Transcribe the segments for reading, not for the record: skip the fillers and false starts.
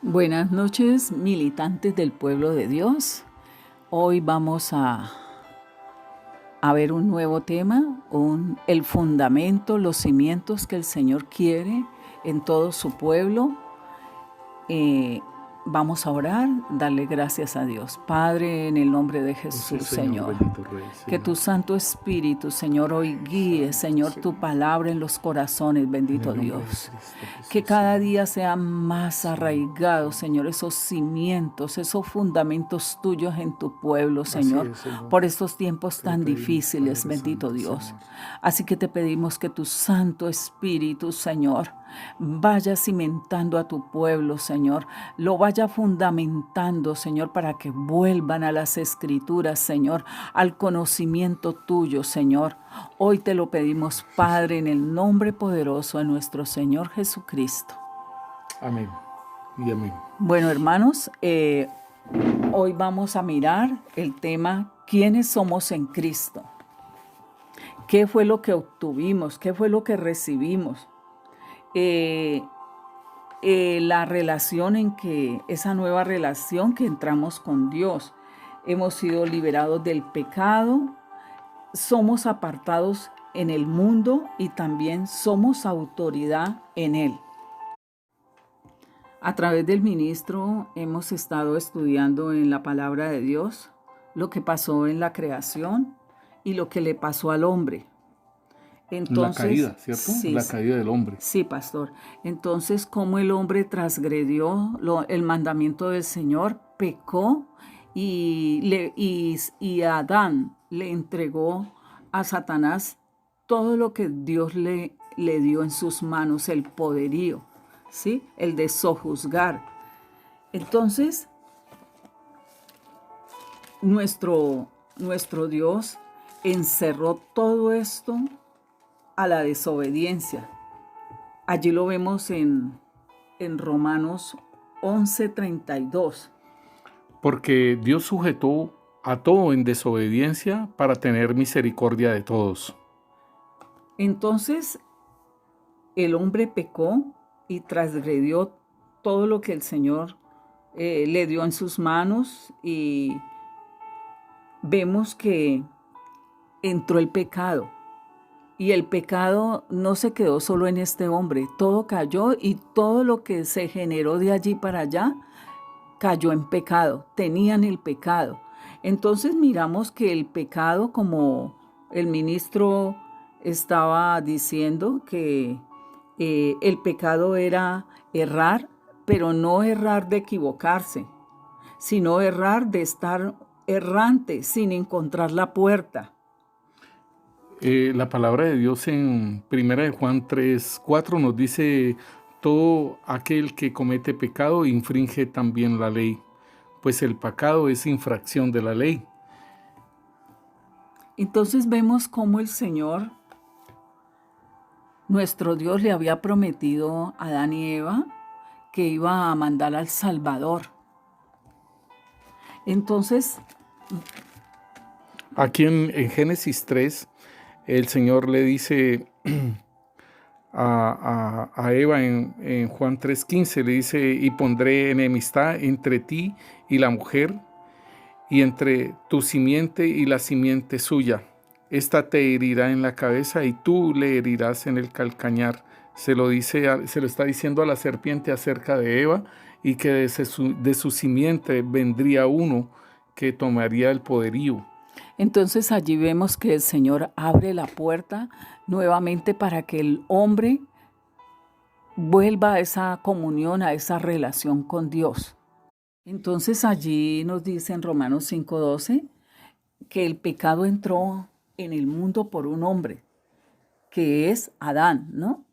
Buenas noches, militantes del pueblo de Dios. Hoy vamos a ver un nuevo tema, el fundamento, los cimientos que el Señor quiere en todo su pueblo. Vamos a orar, darle gracias a Dios. Padre, en el nombre de Jesús, Señor, bendito Rey, que tu Santo Espíritu, Señor, hoy guíe, Señor, tu palabra en los corazones, bendito Dios. Que cada día sean más arraigados, Señor, esos cimientos, esos fundamentos tuyos en tu pueblo, Señor, por estos tiempos tan difíciles, bendito Dios. Así que te pedimos que tu Santo Espíritu, Señor, vaya cimentando a tu pueblo, Señor, lo vaya fundamentando, Señor, para que vuelvan a las Escrituras, Señor, al conocimiento tuyo, Señor. Hoy te lo pedimos, Padre, en el nombre poderoso de nuestro Señor Jesucristo. Amén y amén. Bueno, hermanos, hoy vamos a mirar el tema ¿quiénes somos en Cristo? ¿Qué fue lo que obtuvimos? ¿Qué fue lo que recibimos? La relación esa nueva relación que entramos con Dios. Hemos sido liberados del pecado, somos apartados en el mundo y también somos autoridad en él. A través del ministro hemos estado estudiando en la palabra de Dios lo que pasó en la creación y lo que le pasó al hombre. Entonces, la caída, ¿cierto? Sí, la caída del hombre. Sí, pastor. Entonces, cómo el hombre transgredió el mandamiento del Señor, pecó y Adán le entregó a Satanás todo lo que Dios le dio en sus manos, el poderío, ¿sí? El de sojuzgar. Entonces, nuestro Dios encerró todo esto a la desobediencia. Allí lo vemos en Romanos 11:32. Porque Dios sujetó a todo en desobediencia para tener misericordia de todos. Entonces, el hombre pecó y transgredió todo lo que el Señor le dio en sus manos y vemos que entró el pecado. Y el pecado no se quedó solo en este hombre, todo cayó y todo lo que se generó de allí para allá cayó en pecado, tenían el pecado. Entonces miramos que el pecado, como el ministro estaba diciendo, que el pecado era errar, pero no errar de equivocarse, sino errar de estar errante sin encontrar la puerta. La palabra de Dios en 1 Juan 3:4 nos dice: todo aquel que comete pecado infringe también la ley, pues el pecado es infracción de la ley. Entonces vemos cómo el Señor, nuestro Dios, le había prometido a Adán y Eva que iba a mandar al Salvador. Entonces, aquí en Génesis 3, el Señor le dice a Eva en Juan 3:15, le dice: y pondré enemistad entre ti y la mujer, y entre tu simiente y la simiente suya. Esta te herirá en la cabeza y tú le herirás en el calcañar. Se lo está diciendo a la serpiente acerca de Eva, y que de su simiente vendría uno que tomaría el poderío. Entonces allí vemos que el Señor abre la puerta nuevamente para que el hombre vuelva a esa comunión, a esa relación con Dios. Entonces allí nos dice en Romanos 5:12 que el pecado entró en el mundo por un hombre, que es Adán, ¿no?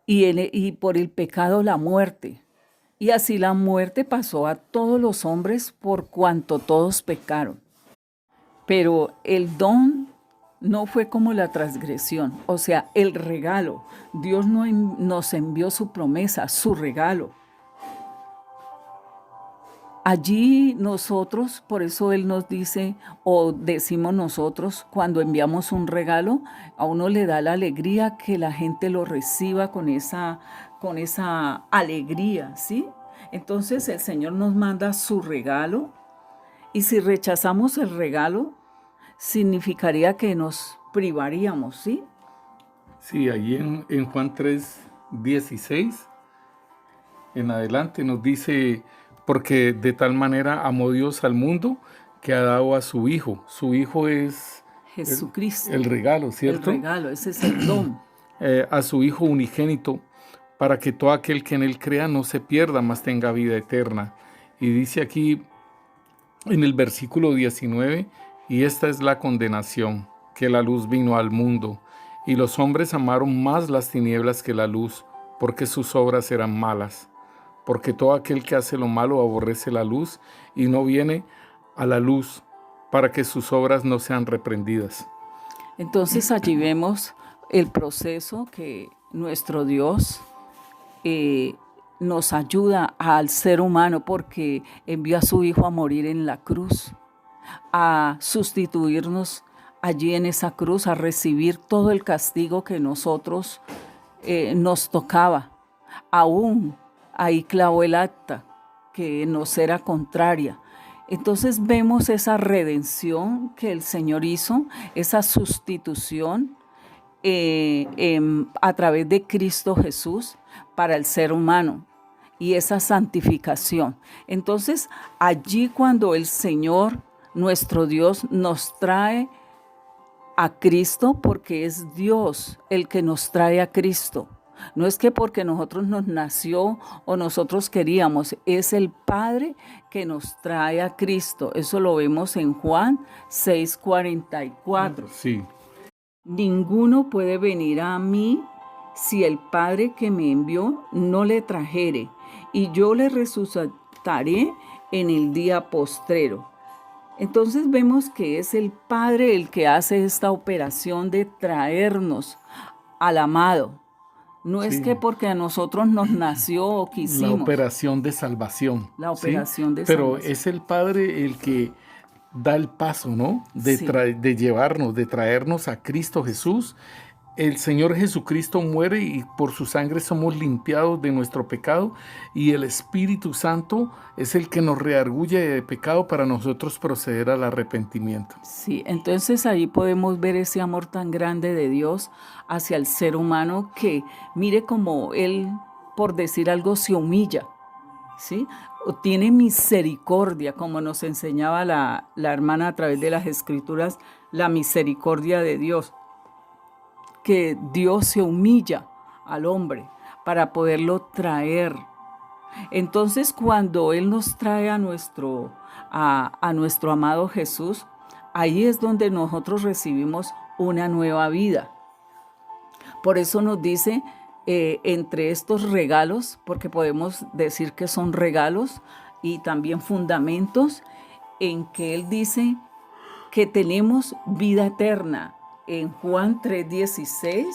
Y por el pecado la muerte. Y así la muerte pasó a todos los hombres por cuanto todos pecaron. Pero el don no fue como la transgresión, o sea, el regalo. Dios nos envió su promesa, su regalo. Allí nosotros, por eso Él nos dice, o decimos nosotros, cuando enviamos un regalo, a uno le da la alegría que la gente lo reciba con esa alegría, ¿sí? Entonces el Señor nos manda su regalo y si rechazamos el regalo, significaría que nos privaríamos, ¿sí? Sí, ahí en Juan 3:16 en adelante nos dice, porque de tal manera amó Dios al mundo que ha dado a su Hijo. Su Hijo es Jesucristo, el regalo, el ¿cierto? regalo, ese es el don. A su Hijo unigénito, para que todo aquel que en Él crea no se pierda, mas tenga vida eterna. Y dice aquí en el versículo 19, y esta es la condenación, que la luz vino al mundo, y los hombres amaron más las tinieblas que la luz, porque sus obras eran malas. Porque todo aquel que hace lo malo aborrece la luz, y no viene a la luz, para que sus obras no sean reprendidas. Entonces allí vemos el proceso que nuestro Dios nos ayuda al ser humano porque envió a su Hijo a morir en la cruz, a sustituirnos allí en esa cruz, a recibir todo el castigo que nosotros nos tocaba. Aún ahí clavó el acta que nos era contraria. Entonces vemos esa redención que el Señor hizo, esa sustitución a través de Cristo Jesús para el ser humano y esa santificación. Entonces allí cuando el Señor, nuestro Dios, nos trae a Cristo, porque es Dios el que nos trae a Cristo. No es que porque nosotros nos nació o nosotros queríamos, es el Padre que nos trae a Cristo. Eso lo vemos en Juan 6:44. Sí. Ninguno puede venir a mí si el Padre que me envió no le trajere, y yo le resucitaré en el día postrero. Entonces vemos que es el Padre el que hace esta operación de traernos al amado. No es que porque a nosotros nos nació o quisimos. La operación de salvación. La operación de Pero salvación. es el Padre el que da el paso, ¿no? De llevarnos, de traernos a Cristo Jesús. El Señor Jesucristo muere y por su sangre somos limpiados de nuestro pecado, y el Espíritu Santo es el que nos reargulle de pecado para nosotros proceder al arrepentimiento. Sí, entonces ahí podemos ver ese amor tan grande de Dios hacia el ser humano que mire como Él, por decir algo, se humilla, ¿sí? O tiene misericordia, como nos enseñaba la hermana a través de las Escrituras, la misericordia de Dios. Que Dios se humilla al hombre para poderlo traer. Entonces, cuando Él nos trae a nuestro amado Jesús, ahí es donde nosotros recibimos una nueva vida. Por eso nos dice, entre estos regalos, porque podemos decir que son regalos y también fundamentos, en que Él dice que tenemos vida eterna. En Juan 3:16.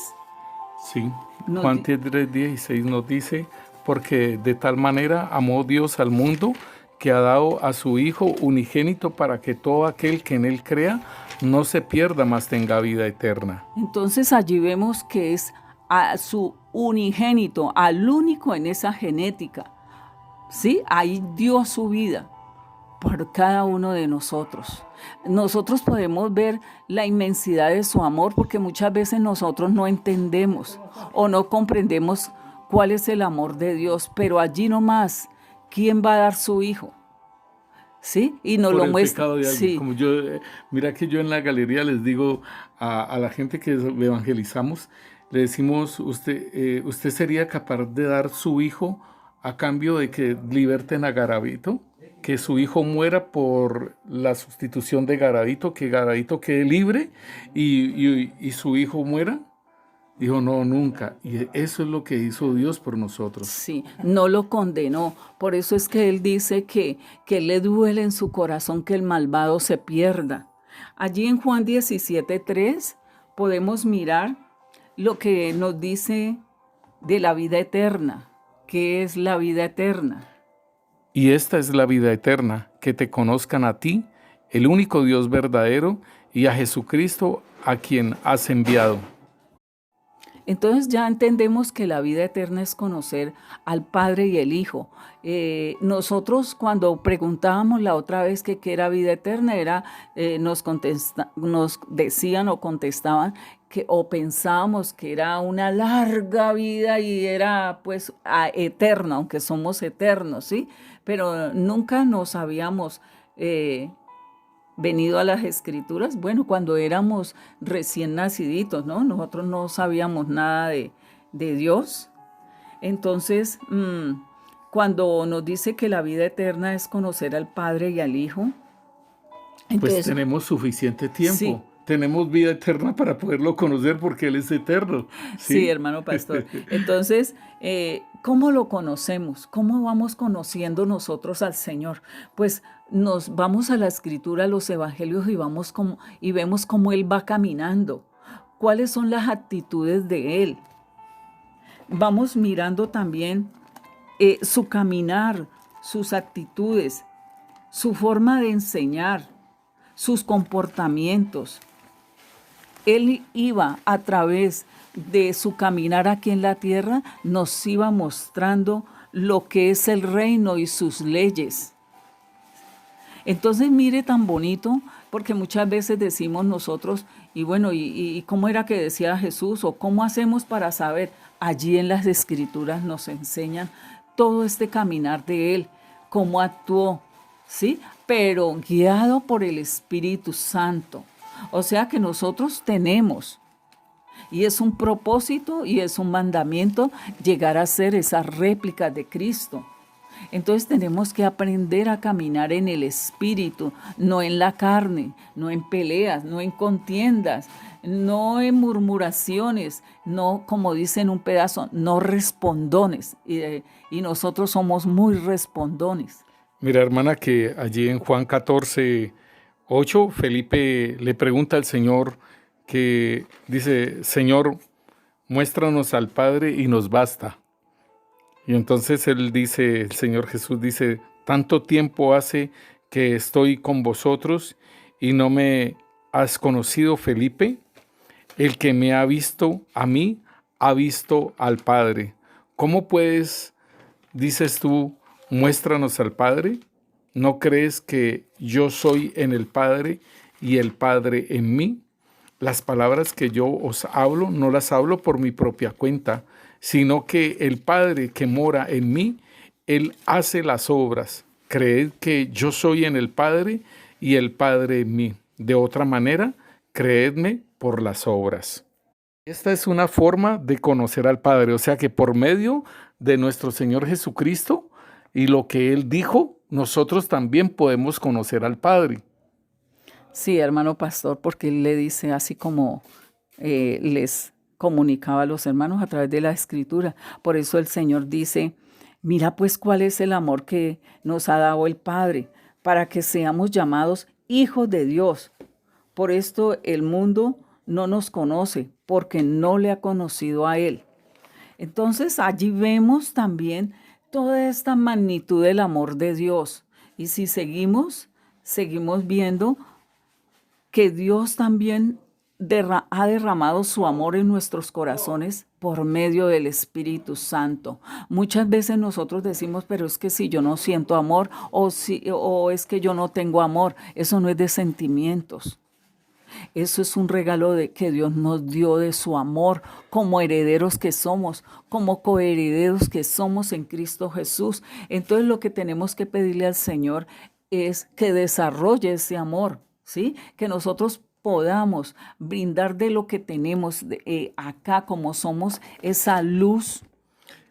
Sí, Juan 3:16 nos dice, porque de tal manera amó Dios al mundo que ha dado a su Hijo unigénito para que todo aquel que en Él crea no se pierda, mas tenga vida eterna. Entonces allí vemos que es a su unigénito, al único en esa genética. ¿Sí? Ahí dio su vida por cada uno de nosotros. Nosotros podemos ver la inmensidad de su amor porque muchas veces nosotros no entendemos o no comprendemos cuál es el amor de Dios, pero allí nomás, ¿quién va a dar su Hijo? ¿Sí? Y nos por lo el muestra. Pecado de alguien. Sí. Como yo, mira que yo en la galería les digo a la gente que evangelizamos, le decimos, ¿usted sería capaz de dar su hijo a cambio de que liberten a Garavito? Que su hijo muera por la sustitución de Garavito, que Garavito quede libre y su hijo muera. Dijo, no, nunca. Y eso es lo que hizo Dios por nosotros. Sí, no lo condenó. Por eso es que Él dice que le duele en su corazón que el malvado se pierda. Allí en Juan 17:3 podemos mirar lo que nos dice de la vida eterna. ¿Qué es la vida eterna? Y esta es la vida eterna, que te conozcan a ti, el único Dios verdadero, y a Jesucristo a quien has enviado. Entonces ya entendemos que la vida eterna es conocer al Padre y el Hijo. Nosotros cuando preguntábamos la otra vez que qué era vida eterna, nos decían o contestaban que o pensábamos que era una larga vida y era pues eterna, aunque somos eternos, ¿sí? Pero nunca nos habíamos venido a las escrituras, bueno, cuando éramos recién naciditos, ¿no? Nosotros no sabíamos nada de Dios. Entonces, cuando nos dice que la vida eterna es conocer al Padre y al Hijo, Pues entonces, tenemos suficiente sí, tiempo. Tenemos vida eterna para poderlo conocer porque Él es eterno. sí, ¿Sí? hermano pastor. Entonces, ¿cómo lo conocemos? ¿Cómo vamos conociendo nosotros al Señor? Pues nos vamos a la Escritura, a los Evangelios y vemos cómo Él va caminando. ¿Cuáles son las actitudes de Él? Vamos mirando también su caminar, sus actitudes, su forma de enseñar, sus comportamientos. Él iba a través de su caminar aquí en la tierra, nos iba mostrando lo que es el reino y sus leyes. Entonces mire tan bonito, porque muchas veces decimos nosotros, y bueno, ¿y cómo era que decía Jesús? ¿O cómo hacemos para saber? Allí en las Escrituras nos enseñan todo este caminar de Él, cómo actuó, ¿sí? Pero guiado por el Espíritu Santo. O sea que nosotros tenemos, y es un propósito y es un mandamiento, llegar a ser esa réplica de Cristo. Entonces tenemos que aprender a caminar en el Espíritu, no en la carne, no en peleas, no en contiendas, no en murmuraciones, no, como dice en un pedazo, no respondones. Y nosotros somos muy respondones. Mira, hermana, que allí en Juan 14:8, Felipe le pregunta al Señor que dice, Señor, muéstranos al Padre y nos basta. Y entonces él dice, el Señor Jesús dice, tanto tiempo hace que estoy con vosotros y no me has conocido, Felipe. El que me ha visto a mí, ha visto al Padre. ¿Cómo puedes, dices tú, muéstranos al Padre? ¿No crees que yo soy en el Padre y el Padre en mí? Las palabras que yo os hablo, no las hablo por mi propia cuenta, sino que el Padre que mora en mí, Él hace las obras. Creed que yo soy en el Padre y el Padre en mí. De otra manera, creedme por las obras. Esta es una forma de conocer al Padre, o sea que por medio de nuestro Señor Jesucristo y lo que Él dijo, nosotros también podemos conocer al Padre. Sí, hermano pastor, porque él le dice así como les comunicaba a los hermanos a través de la Escritura. Por eso el Señor dice, mira pues cuál es el amor que nos ha dado el Padre, para que seamos llamados hijos de Dios. Por esto el mundo no nos conoce, porque no le ha conocido a Él. Entonces allí vemos también toda esta magnitud del amor de Dios. Y si seguimos viendo que Dios también ha derramado su amor en nuestros corazones por medio del Espíritu Santo. Muchas veces nosotros decimos, pero es que si yo no siento amor o es que yo no tengo amor, eso no es de sentimientos. Eso es un regalo que Dios nos dio de su amor como herederos que somos, como coherederos que somos en Cristo Jesús. Entonces lo que tenemos que pedirle al Señor es que desarrolle ese amor, ¿sí? Que nosotros podamos brindar de lo que tenemos acá como somos esa luz.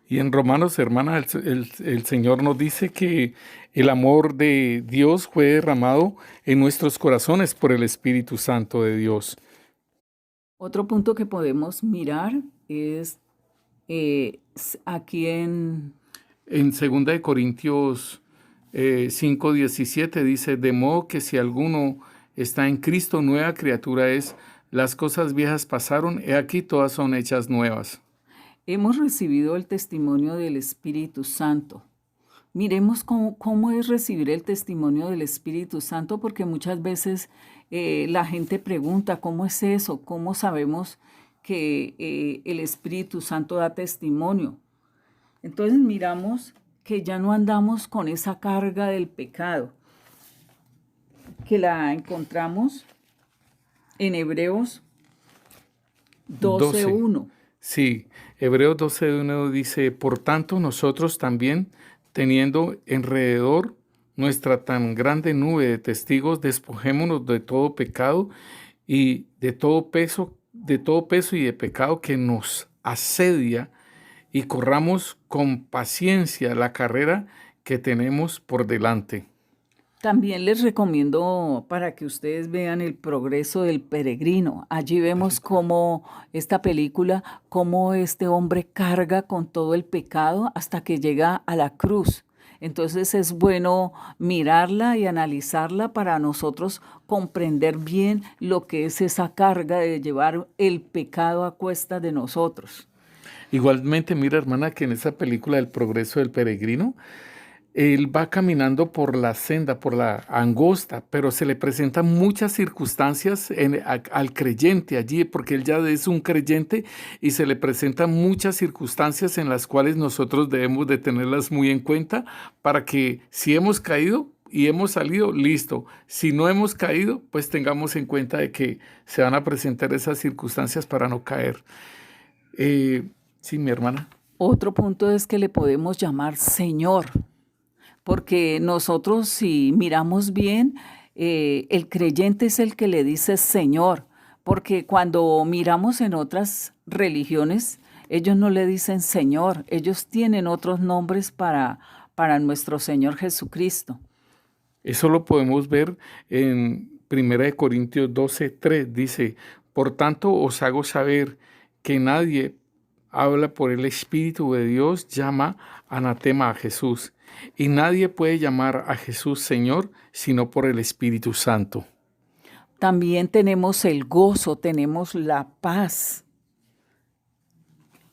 Y en Romanos, hermana, el Señor nos dice que el amor de Dios fue derramado en nuestros corazones por el Espíritu Santo de Dios. Otro punto que podemos mirar es aquí en... En 2 Corintios 5:17 dice, de modo que si alguno está en Cristo, nueva criatura es, las cosas viejas pasaron, he aquí todas son hechas nuevas. Hemos recibido el testimonio del Espíritu Santo. Miremos cómo es recibir el testimonio del Espíritu Santo, porque muchas veces la gente pregunta, ¿cómo es eso? ¿Cómo sabemos que el Espíritu Santo da testimonio. Entonces miramos que ya no andamos con esa carga del pecado, que la encontramos en Hebreos 12:1. Sí, Hebreos 12:1 dice, por tanto nosotros también, teniendo alrededor nuestra tan grande nube de testigos, despojémonos de todo pecado y de todo peso y de pecado que nos asedia y corramos con paciencia la carrera que tenemos por delante. También les recomiendo para que ustedes vean el progreso del peregrino. Allí vemos cómo esta película, cómo este hombre carga con todo el pecado hasta que llega a la cruz. Entonces es bueno mirarla y analizarla para nosotros comprender bien lo que es esa carga de llevar el pecado a cuesta de nosotros. Igualmente, mira, hermana, que en esa película El progreso del peregrino, él va caminando por la senda, por la angosta, pero se le presentan muchas circunstancias al creyente allí, porque él ya es un creyente y se le presentan muchas circunstancias en las cuales nosotros debemos de tenerlas muy en cuenta para que si hemos caído y hemos salido, listo. Si no hemos caído, pues tengamos en cuenta de que se van a presentar esas circunstancias para no caer. Sí, mi hermana. Otro punto es que le podemos llamar Señor. Porque nosotros, si miramos bien, el creyente es el que le dice Señor, porque cuando miramos en otras religiones, ellos no le dicen Señor, ellos tienen otros nombres para nuestro Señor Jesucristo. Eso lo podemos ver en 1 Corintios 12:3, dice, por tanto os hago saber que nadie habla por el Espíritu de Dios, llama anatema a Jesús. Y nadie puede llamar a Jesús Señor sino por el Espíritu Santo. También tenemos el gozo, tenemos la paz,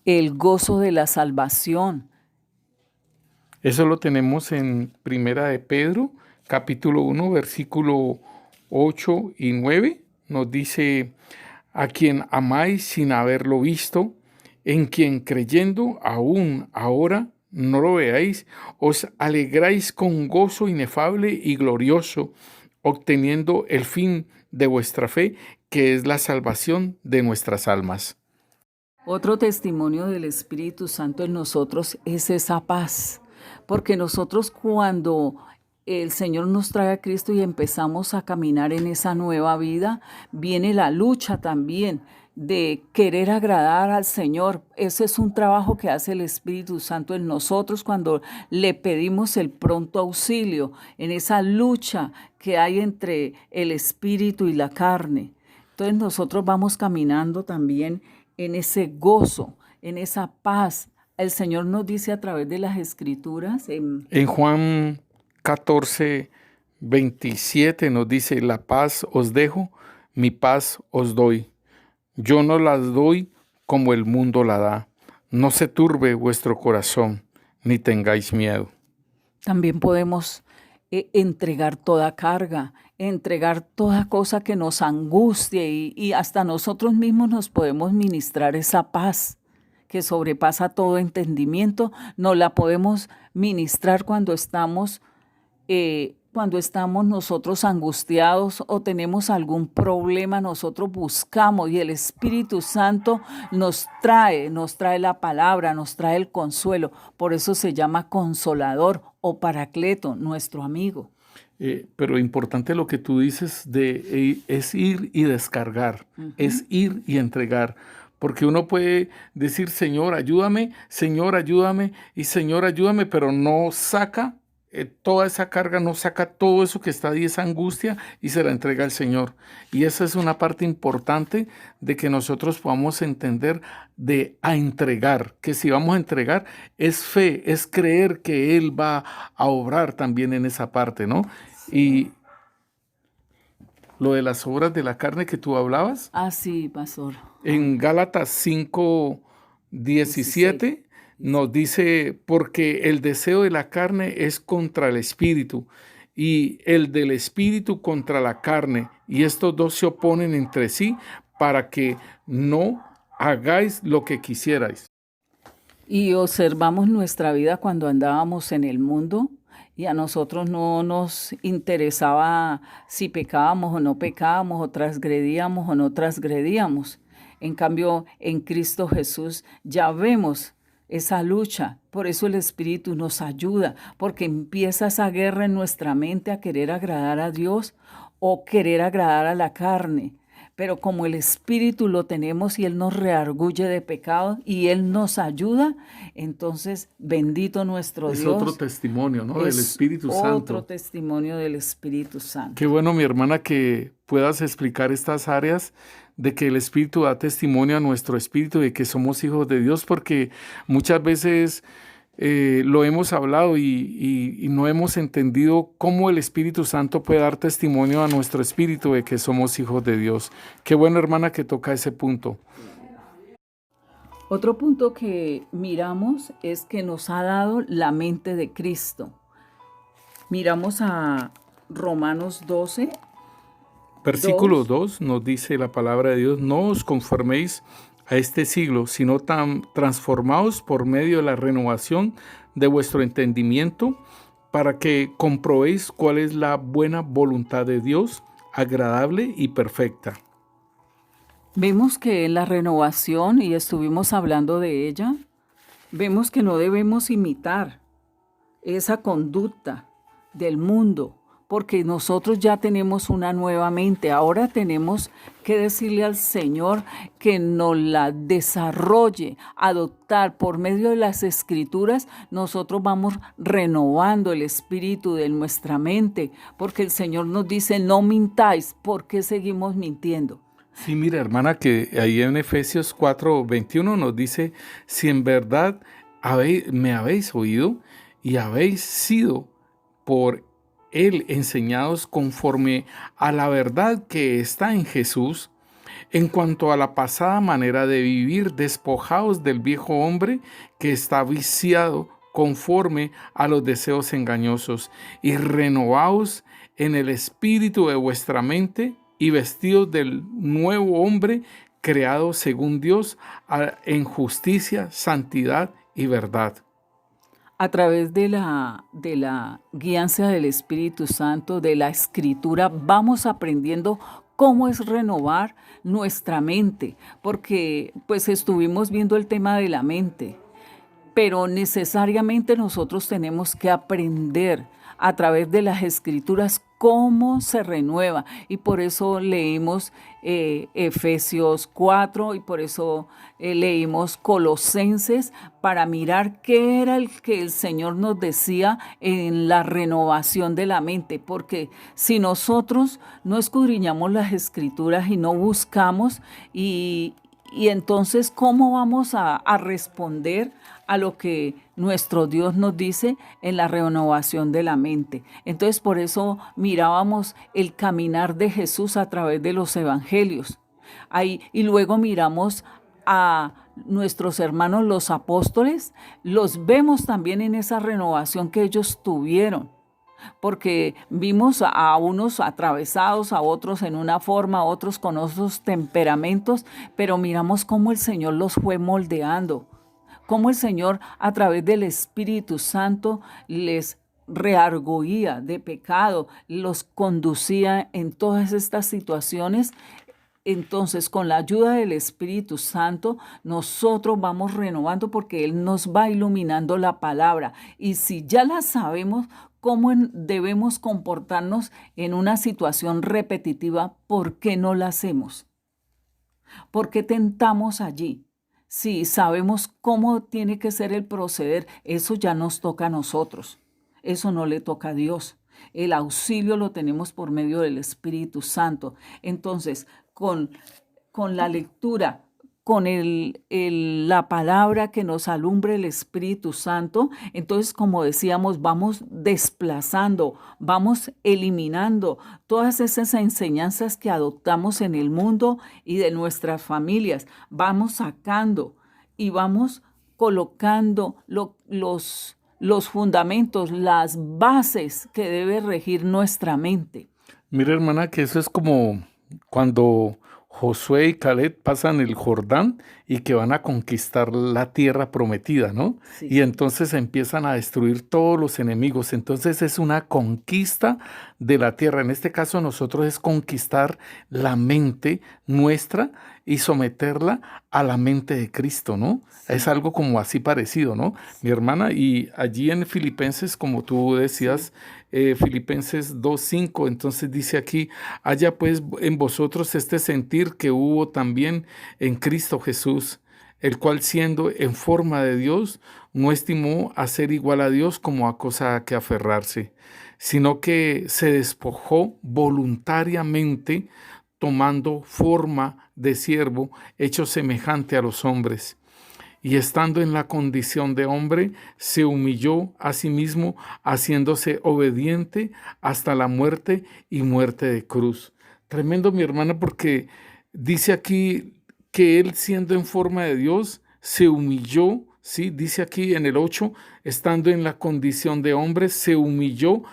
el gozo de la salvación. Eso lo tenemos en 1 de Pedro, capítulo 1, versículo 8 y 9. Nos dice, a quien amáis sin haberlo visto, en quien creyendo aún ahora no lo veáis, os alegráis con gozo inefable y glorioso, obteniendo el fin de vuestra fe, que es la salvación de nuestras almas. Otro testimonio del Espíritu Santo en nosotros es esa paz, porque nosotros cuando el Señor nos trae a Cristo y empezamos a caminar en esa nueva vida, viene la lucha también de querer agradar al Señor. Ese es un trabajo que hace el Espíritu Santo en nosotros cuando le pedimos el pronto auxilio, en esa lucha que hay entre el Espíritu y la carne. Entonces nosotros vamos caminando también en ese gozo, en esa paz. El Señor nos dice a través de las Escrituras. En Juan 14:27 nos dice, la paz os dejo, mi paz os doy. Yo no las doy como el mundo la da. No se turbe vuestro corazón, ni tengáis miedo. También podemos entregar toda carga, entregar toda cosa que nos angustie y hasta nosotros mismos nos podemos ministrar esa paz que sobrepasa todo entendimiento. Nos la podemos ministrar cuando estamos nosotros angustiados o tenemos algún problema, nosotros buscamos y el Espíritu Santo nos trae la palabra, nos trae el consuelo. Por eso se llama Consolador o Paracleto, nuestro amigo. Pero importante lo que tú dices es ir y descargar, es ir y entregar. Porque uno puede decir, Señor, ayúdame, y Señor, ayúdame, pero no saca toda esa carga, no saca todo eso que está ahí, esa angustia, y se la entrega al Señor. Y esa es una parte importante de que nosotros podamos entender a entregar, que si vamos a entregar es fe, es creer que Él va a obrar también en esa parte, ¿no? Y lo de las obras de la carne que tú hablabas. Ah, sí, pastor. En Gálatas 5:17 nos dice, porque el deseo de la carne es contra el espíritu y el del espíritu contra la carne, y estos dos se oponen entre sí para que no hagáis lo que quisierais. Y observamos nuestra vida cuando andábamos en el mundo y a nosotros no nos interesaba si pecábamos o no pecábamos, o transgredíamos o no transgredíamos. En cambio, en Cristo Jesús ya vemos esa lucha. Por eso el Espíritu nos ayuda, porque empieza esa guerra en nuestra mente a querer agradar a Dios o querer agradar a la carne. Pero como el Espíritu lo tenemos y Él nos reargulle de pecado y Él nos ayuda, entonces bendito nuestro Es Dios. otro testimonio, ¿no? Del Es Espíritu otro Santo. testimonio del Espíritu Santo. Qué bueno, mi hermana, que puedas explicar estas áreas de que el Espíritu da testimonio a nuestro espíritu de que somos hijos de Dios, porque muchas veces lo hemos hablado y no hemos entendido cómo el Espíritu Santo puede dar testimonio a nuestro espíritu de que somos hijos de Dios. Qué bueno, hermana, que toca ese punto. Otro punto que miramos es que nos ha dado la mente de Cristo. Miramos a Romanos 12. Versículo 2 nos dice la palabra de Dios: no os conforméis a este siglo, sino transformaos por medio de la renovación de vuestro entendimiento, para que comprobéis cuál es la buena voluntad de Dios, agradable y perfecta. Vemos que en la renovación, y estuvimos hablando de ella, vemos que no debemos imitar esa conducta del mundo, porque nosotros ya tenemos una nueva mente. Ahora tenemos que decirle al Señor que nos la desarrolle, adoptar por medio de las Escrituras. Nosotros vamos renovando el espíritu de nuestra mente, porque el Señor nos dice: no mintáis. ¿Por qué seguimos mintiendo? Sí, mira, hermana, que ahí en Efesios 4:21 nos dice: si en verdad me habéis oído y habéis sido por Él enseñados conforme a la verdad que está en Jesús, en cuanto a la pasada manera de vivir, despojaos del viejo hombre que está viciado conforme a los deseos engañosos, y renovaos en el espíritu de vuestra mente, y vestidos del nuevo hombre creado según Dios en justicia, santidad y verdad. A través de la guianza del Espíritu Santo, de la Escritura, vamos aprendiendo cómo es renovar nuestra mente, porque pues estuvimos viendo el tema de la mente, pero necesariamente nosotros tenemos que aprender a través de las Escrituras cómo se renueva, y por eso leímos Efesios 4 y por eso leímos Colosenses, para mirar qué era el que el Señor nos decía en la renovación de la mente, porque si nosotros no escudriñamos las Escrituras y no buscamos, y entonces, ¿cómo vamos a responder a lo que nuestro Dios nos dice en la renovación de la mente? Entonces, por eso mirábamos el caminar de Jesús a través de los evangelios. Ahí, y luego miramos a nuestros hermanos los apóstoles, los vemos también en esa renovación que ellos tuvieron, porque vimos a unos atravesados, a otros en una forma, a otros con otros temperamentos, pero miramos cómo el Señor los fue moldeando, cómo el Señor a través del Espíritu Santo les rearguía de pecado, los conducía en todas estas situaciones. Entonces, con la ayuda del Espíritu Santo, nosotros vamos renovando, porque Él nos va iluminando la palabra. Y si ya la sabemos, cómo debemos comportarnos en una situación repetitiva, ¿por qué no la hacemos? ¿Por qué tentamos allí? Si sabemos cómo tiene que ser el proceder, eso ya nos toca a nosotros. Eso no le toca a Dios. El auxilio lo tenemos por medio del Espíritu Santo. Entonces, con la lectura, con la palabra que nos alumbre el Espíritu Santo, entonces, como decíamos, vamos desplazando, vamos eliminando todas esas enseñanzas que adoptamos en el mundo y de nuestras familias. Vamos sacando y vamos colocando los fundamentos, las bases que debe regir nuestra mente. Mira, hermana, que eso es como cuando Josué y Caleb pasan el Jordán y que van a conquistar la tierra prometida, ¿no? Sí, Y entonces empiezan a destruir todos los enemigos. Entonces es una conquista de la tierra. En este caso nosotros es conquistar la mente nuestra y someterla a la mente de Cristo, ¿no? Es sí, algo como así parecido, ¿no? Mi hermana, y allí en Filipenses, como tú sí, decías, Filipenses 2:5, entonces dice aquí, haya pues en vosotros este sentir que hubo también en Cristo Jesús, el cual siendo en forma de Dios, no estimó a ser igual a Dios como a cosa a que aferrarse, sino que se despojó voluntariamente, tomando forma de siervo, hecho semejante a los hombres. Y estando en la condición de hombre, se humilló a sí mismo, haciéndose obediente hasta la muerte y muerte de cruz. Tremendo, mi hermana, porque dice aquí que él, siendo en forma de Dios, se humilló, ¿sí? Dice aquí en el 8, estando en la condición de hombre, se humilló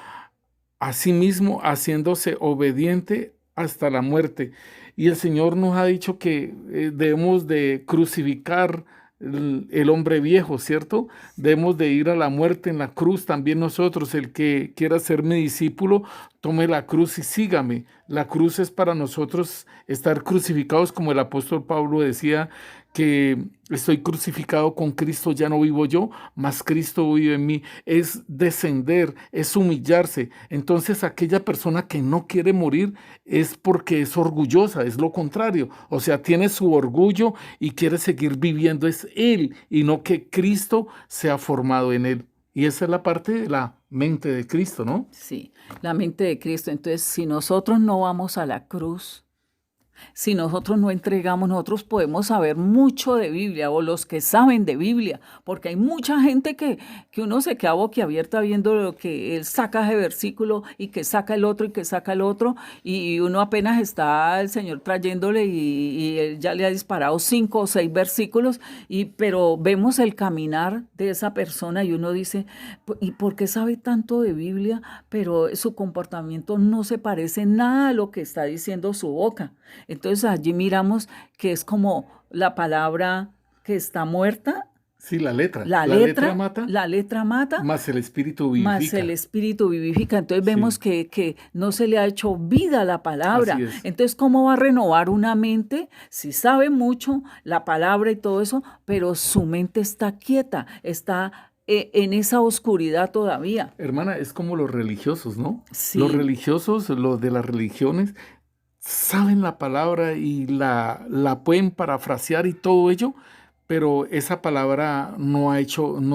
a sí mismo, haciéndose obediente hasta la muerte. Y el Señor nos ha dicho que debemos de crucificar el hombre viejo, ¿cierto? Debemos de ir a la muerte en la cruz. También nosotros, el que quiera ser mi discípulo, tome la cruz y sígame. La cruz es para nosotros estar crucificados, como el apóstol Pablo decía, que estoy crucificado con Cristo, ya no vivo yo, mas Cristo vive en mí. Es descender, es humillarse. Entonces aquella persona que no quiere morir es porque es orgullosa, es lo contrario. O sea, tiene su orgullo y quiere seguir viviendo. Es él y no que Cristo sea formado en él. Y esa es la parte de la mente de Cristo, ¿no? sí, la mente de Cristo. Entonces, si nosotros no vamos a la cruz, si nosotros no entregamos, nosotros podemos saber mucho de Biblia o los que saben de Biblia, porque hay mucha gente que uno se queda boquiabierta viendo lo que él saca de versículo y que saca el otro y que saca el otro, y uno apenas está el Señor trayéndole y él ya le ha disparado 5 o 6 versículos, pero vemos el caminar de esa persona y uno dice, ¿y por qué sabe tanto de Biblia, pero su comportamiento no se parece nada a lo que está diciendo su boca? Entonces allí miramos que es como la palabra que está muerta, Sí, la letra. la La letra letra, mata, la letra mata, más el espíritu más el vivifica. espíritu vivifica. Entonces vemos Sí, que no se le ha hecho vida a la así palabra. es. Entonces, ¿cómo va a renovar una mente si sabe mucho la palabra y todo eso, pero su mente está quieta, está en esa oscuridad todavía? Hermana, es como los religiosos, ¿no? Los Sí, religiosos, los de las religiones, saben la palabra y la pueden parafrasear y todo ello, pero esa palabra no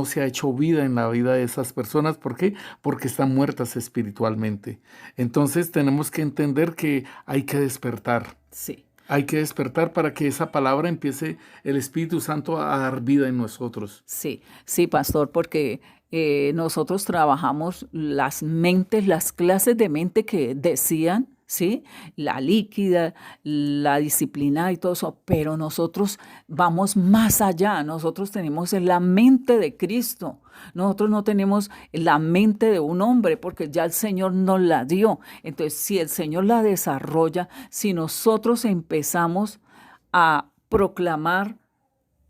se ha hecho vida en la vida de esas personas. ¿Por qué? Porque están muertas espiritualmente. Entonces tenemos que entender que hay que despertar. sí. Hay que despertar para que esa palabra empiece el Espíritu Santo a dar vida en nosotros. Sí, sí, pastor, porque nosotros trabajamos las mentes, las clases de mente que decían, ¿sí? La líquida, la disciplina y todo eso, pero nosotros vamos más allá, nosotros tenemos la mente de Cristo, nosotros no tenemos la mente de un hombre, porque ya el Señor nos la dio. Entonces, si el Señor la desarrolla, si nosotros empezamos a proclamar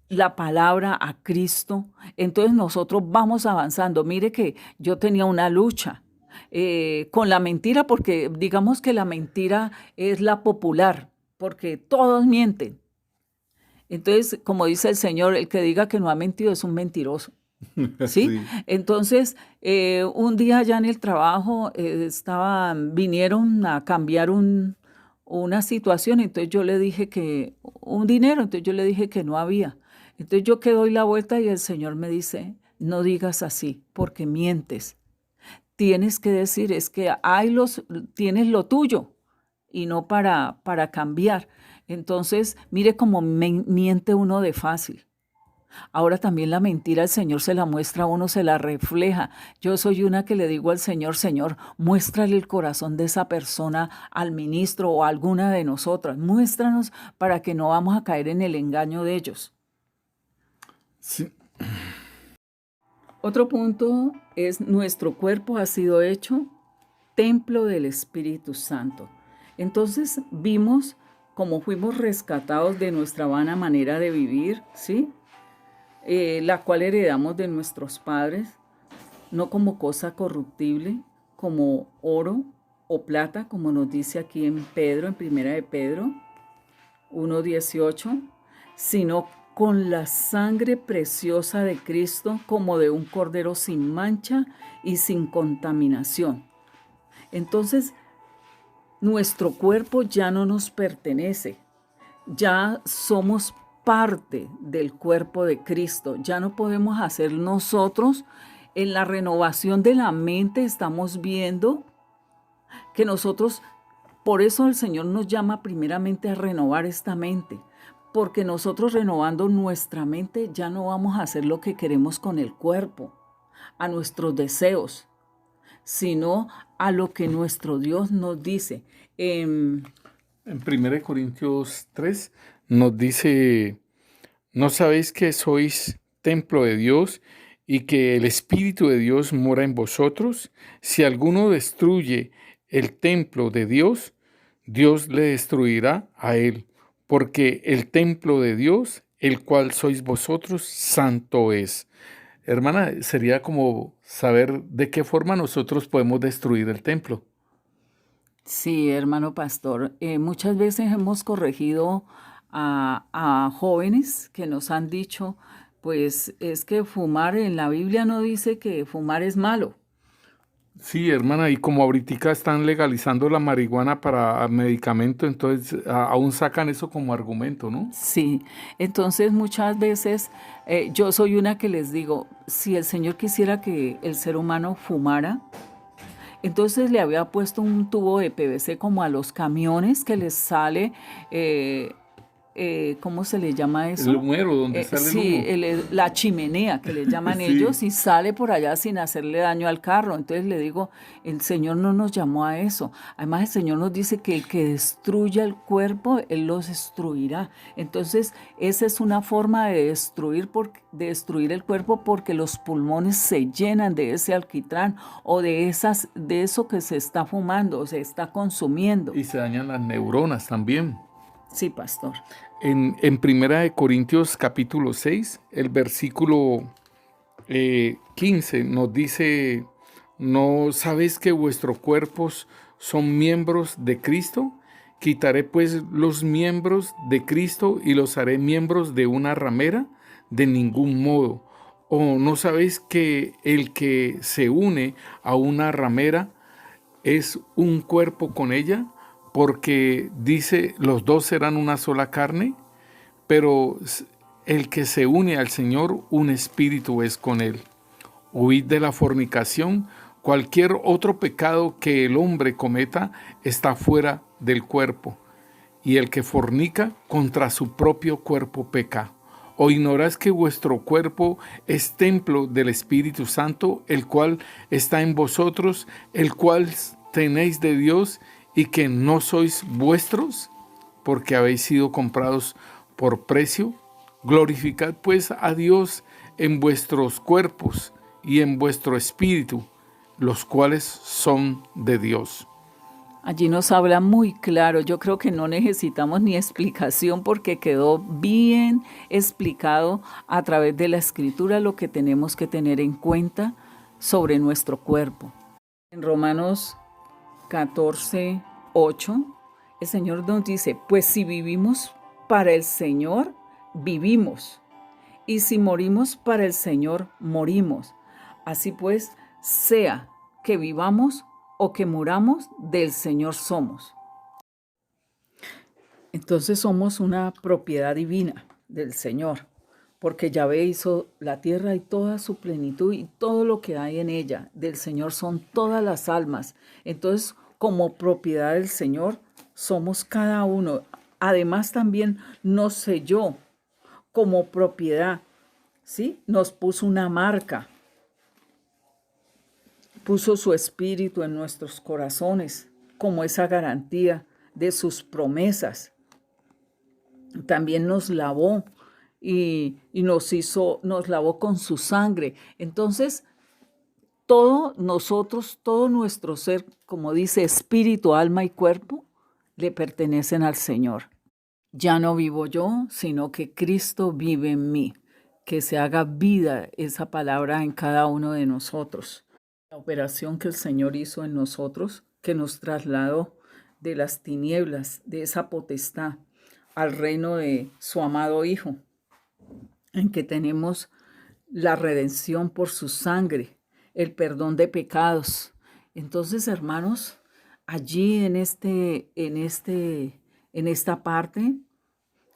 la palabra a Cristo, entonces nosotros vamos avanzando. Mire que yo tenía una lucha con la mentira, porque digamos que la mentira es la popular, porque todos mienten. Entonces, como dice el Señor, el que diga que no ha mentido es un mentiroso. ¿Sí? Sí. Entonces, un día ya en el trabajo vinieron a cambiar una situación, entonces yo le dije que, un dinero, entonces yo le dije que no había. Entonces yo que doy la vuelta y el Señor me dice, no digas así, porque mientes. Tienes que decir, es que tienes lo tuyo y no para cambiar. Entonces, mire cómo miente uno de fácil. Ahora también la mentira el Señor se la muestra a uno, se la refleja. Yo soy una que le digo al Señor, Señor, muéstrale el corazón de esa persona al ministro o a alguna de nosotras. Muéstranos para que no vamos a caer en el engaño de ellos. Sí. Otro punto es nuestro cuerpo ha sido hecho templo del Espíritu Santo. Entonces vimos como fuimos rescatados de nuestra vana manera de vivir, ¿sí? La cual heredamos de nuestros padres, no como cosa corruptible, como oro o plata, como nos dice aquí en Pedro, en Primera de Pedro 1:18, sino con la sangre preciosa de Cristo, como de un cordero sin mancha y sin contaminación. Entonces, nuestro cuerpo ya no nos pertenece, ya somos parte del cuerpo de Cristo, ya no podemos hacer nosotros. En la renovación de la mente estamos viendo que nosotros, por eso el Señor nos llama primeramente a renovar esta mente, porque nosotros renovando nuestra mente ya no vamos a hacer lo que queremos con el cuerpo, a nuestros deseos, sino a lo que nuestro Dios nos dice. En 1 Corintios 3 nos dice, ¿no sabéis que sois templo de Dios y que el Espíritu de Dios mora en vosotros? Si alguno destruye el templo de Dios, Dios le destruirá a él, porque el templo de Dios, el cual sois vosotros, santo es. Hermana, sería como saber de qué forma nosotros podemos destruir el templo. Sí, hermano pastor, muchas veces hemos corregido a jóvenes que nos han dicho, pues es que fumar en la Biblia no dice que fumar es malo. Sí, hermana, y como ahorita están legalizando la marihuana para medicamento, entonces aún sacan eso como argumento, ¿no? Sí, entonces muchas veces yo soy una que les digo, si el Señor quisiera que el ser humano fumara, entonces le había puesto un tubo de PVC como a los camiones que les sale, ¿cómo se le llama El eso? humero, donde sale el Sí, humo. la chimenea que le llaman Sí. ellos y sale por allá sin hacerle daño al carro. Entonces le digo, el Señor no nos llamó a eso. Además el Señor nos dice que el que destruya el cuerpo, Él los destruirá. Entonces esa es una forma de destruir el cuerpo porque los pulmones se llenan de ese alquitrán o de eso que se está fumando o se está consumiendo. Y se dañan las neuronas también. Sí, pastor. En 1 Corintios capítulo 6, el versículo 15 nos dice, ¿no sabéis que vuestros cuerpos son miembros de Cristo? Quitaré pues los miembros de Cristo y los haré miembros de una ramera, de ningún modo. ¿O no sabéis que el que se une a una ramera es un cuerpo con ella? Porque dice, los dos serán una sola carne, pero el que se une al Señor, un espíritu es con él. Huid de la fornicación. Cualquier otro pecado que el hombre cometa está fuera del cuerpo, y el que fornica contra su propio cuerpo peca. ¿O ignoráis que vuestro cuerpo es templo del Espíritu Santo, el cual está en vosotros, el cual tenéis de Dios, y que no sois vuestros, porque habéis sido comprados por precio? Glorificad pues a Dios en vuestros cuerpos y en vuestro espíritu, los cuales son de Dios. Allí nos habla muy claro. Yo creo que no necesitamos ni explicación porque quedó bien explicado a través de la Escritura lo que tenemos que tener en cuenta sobre nuestro cuerpo. En Romanos 14:8, el Señor nos dice, pues si vivimos para el Señor, vivimos. Y si morimos para el Señor, morimos. Así pues, sea que vivamos o que muramos, del Señor somos. Entonces somos una propiedad divina del Señor, porque Yahvé hizo la tierra y toda su plenitud y todo lo que hay en ella. Del Señor son todas las almas. Entonces, como propiedad del Señor, somos cada uno. Además, también nos selló como propiedad, ¿sí? Nos puso una marca. Puso su espíritu en nuestros corazones como esa garantía de sus promesas. También nos lavó y nos lavó con su sangre. Entonces, todo nuestro ser, como dice, espíritu, alma y cuerpo, le pertenecen al Señor. Ya no vivo yo, sino que Cristo vive en mí. Que se haga vida esa palabra en cada uno de nosotros. La operación que el Señor hizo en nosotros, que nos trasladó de las tinieblas, de esa potestad, al reino de su amado Hijo, en que tenemos la redención por su sangre, el perdón de pecados. Entonces, hermanos, allí en esta parte,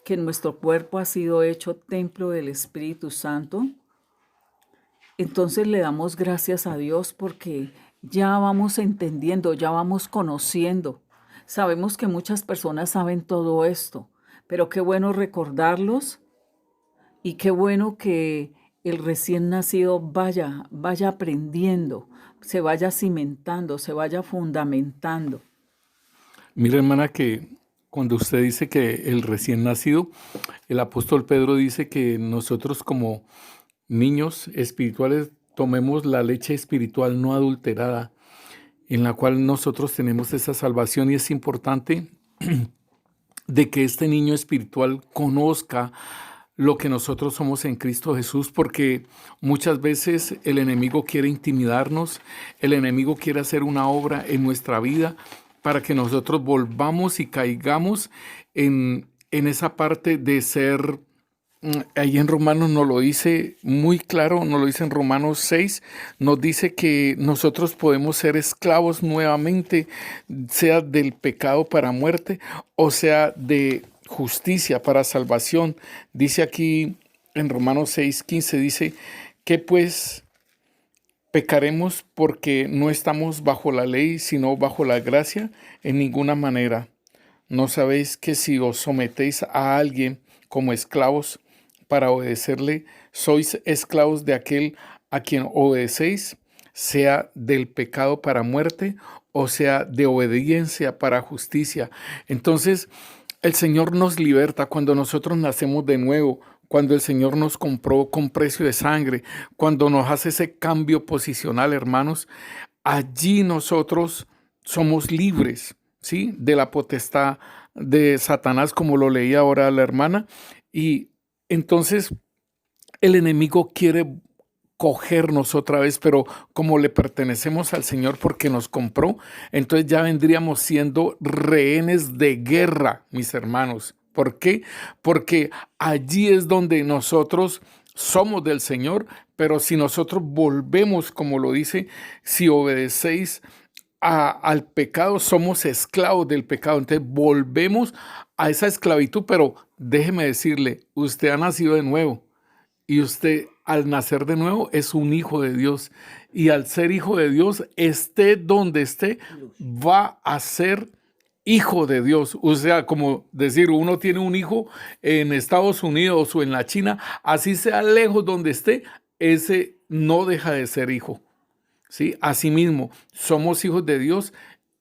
que nuestro cuerpo ha sido hecho templo del Espíritu Santo, entonces le damos gracias a Dios porque ya vamos entendiendo, ya vamos conociendo. Sabemos que muchas personas saben todo esto, pero qué bueno recordarlos y qué bueno que el recién nacido vaya aprendiendo, se vaya cimentando, se vaya fundamentando. Mira, hermana, que cuando usted dice que el recién nacido, el apóstol Pedro dice que nosotros como niños espirituales tomemos la leche espiritual no adulterada, en la cual nosotros tenemos esa salvación, y es importante de que este niño espiritual conozca lo que nosotros somos en Cristo Jesús, porque muchas veces el enemigo quiere intimidarnos, el enemigo quiere hacer una obra en nuestra vida para que nosotros volvamos y caigamos en esa parte de ser. Ahí en Romanos nos lo dice muy claro, nos lo dice en Romanos 6, nos dice que nosotros podemos ser esclavos nuevamente, sea del pecado para muerte o sea de justicia para salvación. Dice aquí en Romanos 6:15, dice que pues pecaremos porque no estamos bajo la ley, sino bajo la gracia en ninguna manera. ¿No sabéis que si os sometéis a alguien como esclavos para obedecerle, sois esclavos de aquel a quien obedecéis, sea del pecado para muerte o sea de obediencia para justicia? Entonces, el Señor nos liberta cuando nosotros nacemos de nuevo, cuando el Señor nos compró con precio de sangre, cuando nos hace ese cambio posicional, hermanos. Allí nosotros somos libres, ¿sí?, de la potestad de Satanás, como lo leía ahora la hermana. Y entonces el enemigo quiere cogernos otra vez, pero como le pertenecemos al Señor porque nos compró, entonces ya vendríamos siendo rehenes de guerra, mis hermanos. ¿Por qué? Porque allí es donde nosotros somos del Señor, pero si nosotros volvemos, como lo dice, si obedecéis al pecado, somos esclavos del pecado. Entonces volvemos a esa esclavitud, pero déjeme decirle, usted ha nacido de nuevo. Y usted, al nacer de nuevo, es un hijo de Dios. Y al ser hijo de Dios, esté donde esté, va a ser hijo de Dios. O sea, como decir, uno tiene un hijo en Estados Unidos o en la China, así sea lejos donde esté, ese no deja de ser hijo. ¿Sí? Asimismo, somos hijos de Dios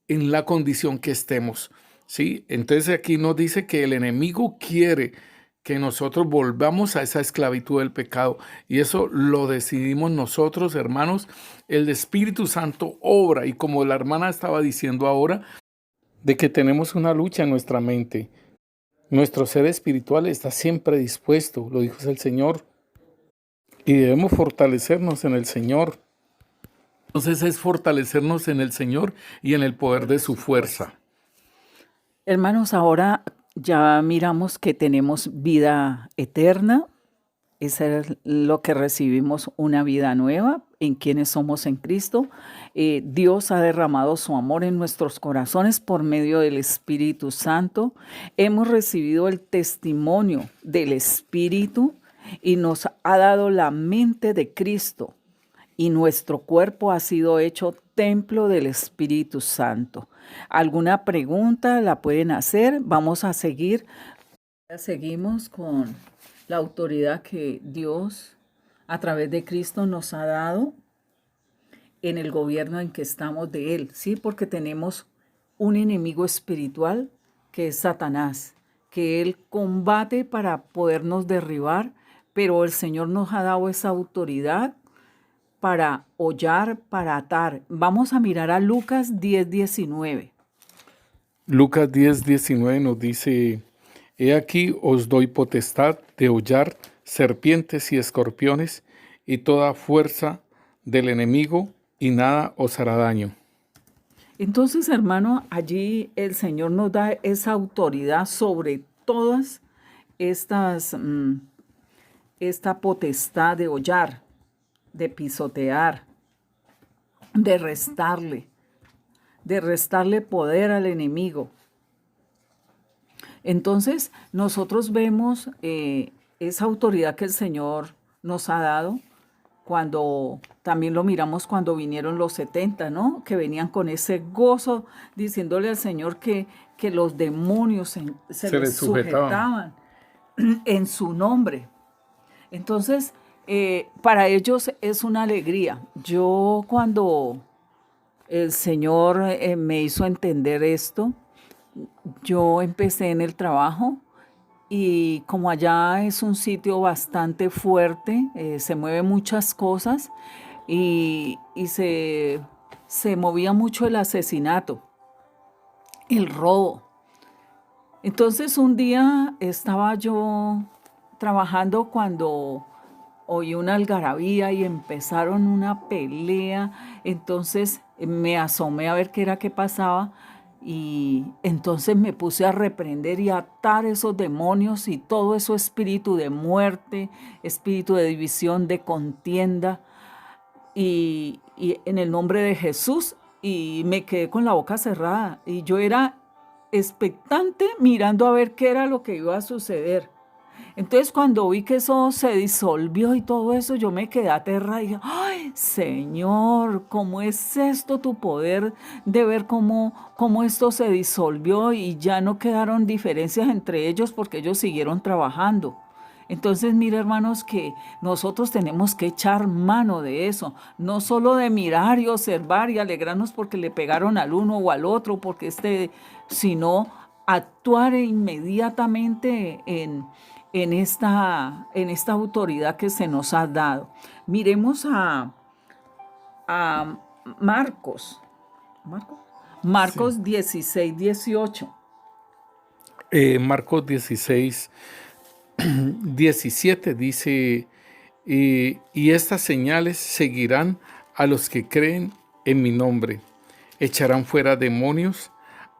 en la condición que estemos. ¿Sí? Entonces aquí nos dice que el enemigo quiere que nosotros volvamos a esa esclavitud del pecado. Y eso lo decidimos nosotros, hermanos. El Espíritu Santo obra, y como la hermana estaba diciendo ahora, de que tenemos una lucha en nuestra mente. Nuestro ser espiritual está siempre dispuesto, lo dijo el Señor, y debemos fortalecernos en el Señor. Entonces es fortalecernos en el Señor y en el poder de su fuerza. Hermanos, ahora ya miramos que tenemos vida eterna. Eso es lo que recibimos, una vida nueva en quienes somos en Cristo. Dios ha derramado su amor en nuestros corazones por medio del Espíritu Santo. Hemos recibido el testimonio del Espíritu y nos ha dado la mente de Cristo. Y nuestro cuerpo ha sido hecho templo del Espíritu Santo. ¿Alguna pregunta la pueden hacer? Vamos a seguir. Seguimos con la autoridad que Dios a través de Cristo nos ha dado en el gobierno en que estamos de Él, ¿sí? Porque tenemos un enemigo espiritual que es Satanás, que Él combate para podernos derribar, pero el Señor nos ha dado esa autoridad para hollar, para atar. Vamos a mirar a Lucas 10:19. Lucas 10:19 nos dice: He aquí os doy potestad de hollar serpientes y escorpiones y toda fuerza del enemigo, y nada os hará daño. Entonces, hermano, allí el Señor nos da esa autoridad sobre todas estas, esta potestad de hollar, de pisotear, de restarle poder al enemigo. Entonces, nosotros vemos esa autoridad que el Señor nos ha dado cuando también lo miramos cuando vinieron los 70, ¿no? Que venían con ese gozo diciéndole al Señor que los demonios se les sujetaban en su nombre. Entonces, para ellos es una alegría. Yo cuando el Señor me hizo entender esto, yo empecé en el trabajo y como allá es un sitio bastante fuerte, se mueven muchas cosas y se movía mucho el asesinato, el robo. Entonces un día estaba yo trabajando cuando oí una algarabía y empezaron una pelea. Entonces me asomé a ver qué era que pasaba y entonces me puse a reprender y a atar esos demonios y todo eso espíritu de muerte, espíritu de división, de contienda y en el nombre de Jesús, y me quedé con la boca cerrada y yo era expectante mirando a ver qué era lo que iba a suceder. Entonces cuando vi que eso se disolvió y todo eso, yo me quedé aterrada y dije, ¡ay, Señor! ¿Cómo es esto tu poder de ver cómo esto se disolvió y ya no quedaron diferencias entre ellos porque ellos siguieron trabajando? Entonces, mire, hermanos, que nosotros tenemos que echar mano de eso, no solo de mirar y observar y alegrarnos porque le pegaron al uno o al otro, sino actuar inmediatamente en esta autoridad que se nos ha dado. Miremos a Marcos. Marcos Sí. 16, 18. Marcos 16, 17 dice, y estas señales seguirán a los que creen en mi nombre. Echarán fuera demonios,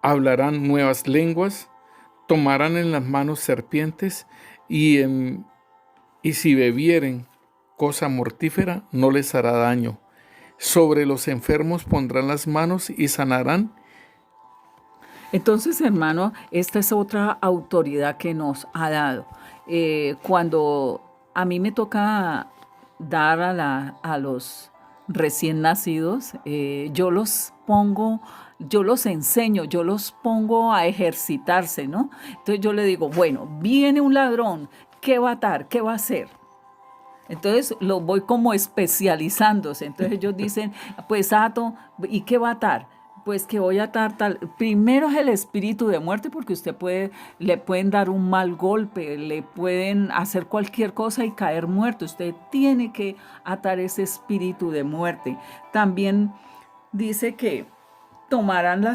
hablarán nuevas lenguas, tomarán en las manos serpientes y si bebieren cosa mortífera no les hará daño. Sobre los enfermos pondrán las manos y sanarán. Entonces, hermano, esta es otra autoridad que nos ha dado. Cuando a mí me toca dar a los recién nacidos, yo los enseño, yo los pongo a ejercitarse, ¿no? Entonces yo le digo, bueno, viene un ladrón, ¿qué va a atar? ¿Qué va a hacer? Entonces los voy como especializándose. Entonces ellos dicen, pues ato, ¿y qué va a atar? Pues que voy a atar tal. Primero es el espíritu de muerte, porque le pueden dar un mal golpe, le pueden hacer cualquier cosa y caer muerto. Usted tiene que atar ese espíritu de muerte. También dice que tomarán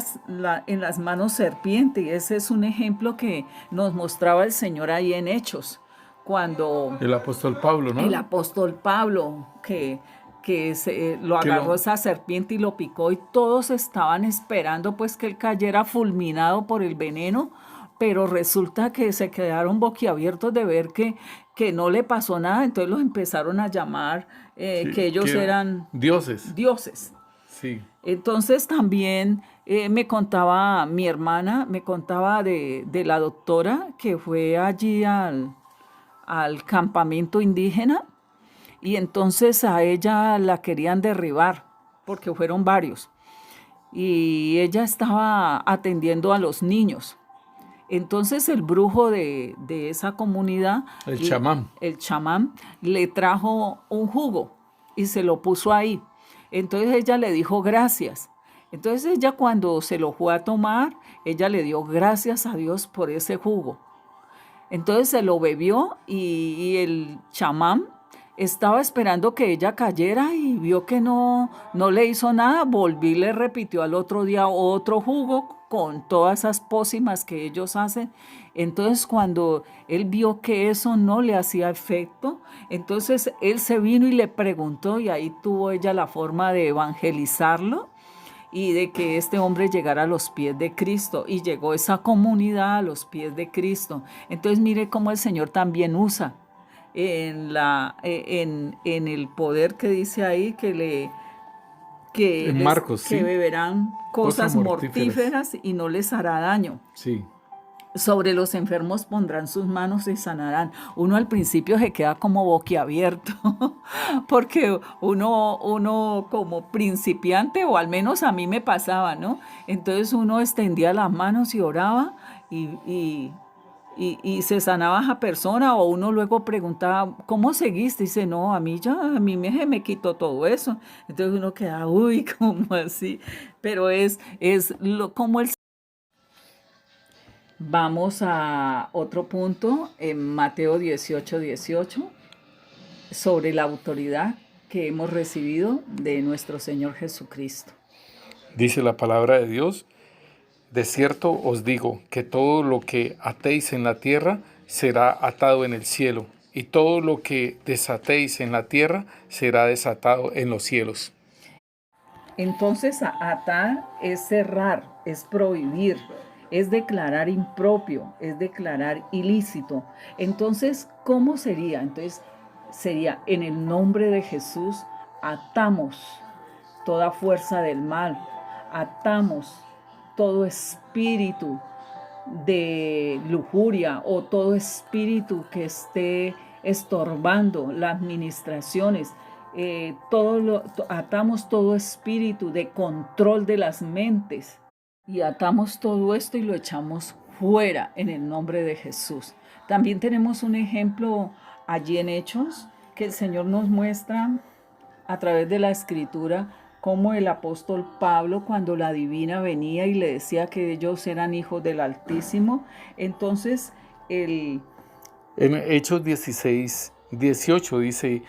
en las manos serpiente, y ese es un ejemplo que nos mostraba el Señor ahí en Hechos, cuando El apóstol Pablo, ¿no? el apóstol Pablo, lo agarró esa serpiente y lo picó, y todos estaban esperando pues que él cayera fulminado por el veneno, pero resulta que se quedaron boquiabiertos de ver que no le pasó nada. Entonces los empezaron a llamar Sí, que ellos eran dioses. Sí. Entonces también mi hermana me contaba de la doctora que fue allí al campamento indígena, y entonces a ella la querían derribar porque fueron varios y ella estaba atendiendo a los niños. Entonces el brujo de esa comunidad, El chamán. el chamán, le trajo un jugo y se lo puso ahí. Entonces ella le dijo gracias. Entonces ella, cuando se lo fue a tomar, ella le dio gracias a Dios por ese jugo. Entonces se lo bebió y el chamán estaba esperando que ella cayera y vio que no le hizo nada. Volví y le repitió al otro día otro jugo con todas esas pócimas que ellos hacen, Entonces cuando él vio que eso no le hacía efecto, entonces él se vino y le preguntó, y ahí tuvo ella la forma de evangelizarlo y de que este hombre llegara a los pies de Cristo, y llegó esa comunidad a los pies de Cristo. Entonces mire cómo el Señor también usa en el poder que dice ahí En Marcos, que sí. beberán Cosas cosas mortíferas y no les hará daño. Sí. Sobre los enfermos pondrán sus manos y sanarán. Uno al principio se queda como boquiabierto, porque uno como principiante, o al menos a mí me pasaba, ¿no? Entonces uno extendía las manos y oraba y se sanaba a esa persona, o uno luego preguntaba, ¿cómo seguiste? Y dice, no, a mí me quitó todo eso. Entonces uno queda, uy, ¿cómo así? Pero como el... Vamos a otro punto en Mateo 18:18 sobre la autoridad que hemos recibido de nuestro Señor Jesucristo. Dice la palabra de Dios: de cierto os digo que todo lo que atéis en la tierra será atado en el cielo, y todo lo que desatéis en la tierra será desatado en los cielos. Entonces, atar es cerrar, es prohibir, es declarar impropio, es declarar ilícito. Entonces, ¿cómo sería? Entonces, sería en el nombre de Jesús, atamos toda fuerza del mal, atamos todo espíritu de lujuria o todo espíritu que esté estorbando las administraciones. Atamos todo espíritu de control de las mentes, y atamos todo esto y lo echamos fuera en el nombre de Jesús. También tenemos un ejemplo allí en Hechos que el Señor nos muestra a través de la Escritura cómo el apóstol Pablo, cuando la divina venía y le decía que ellos eran hijos del Altísimo, entonces En Hechos 16:18 dice: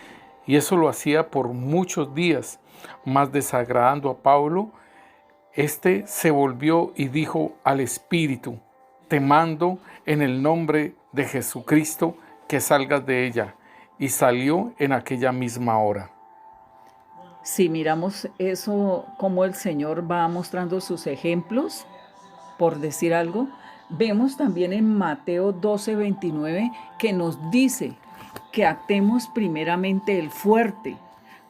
y eso lo hacía por muchos días, mas desagradando a Pablo, este se volvió y dijo al Espíritu: te mando en el nombre de Jesucristo que salgas de ella. Y salió en aquella misma hora. si miramos eso, cómo el Señor va mostrando sus ejemplos, por decir algo, vemos también en Mateo 12:29 que nos dice que atemos primeramente el fuerte.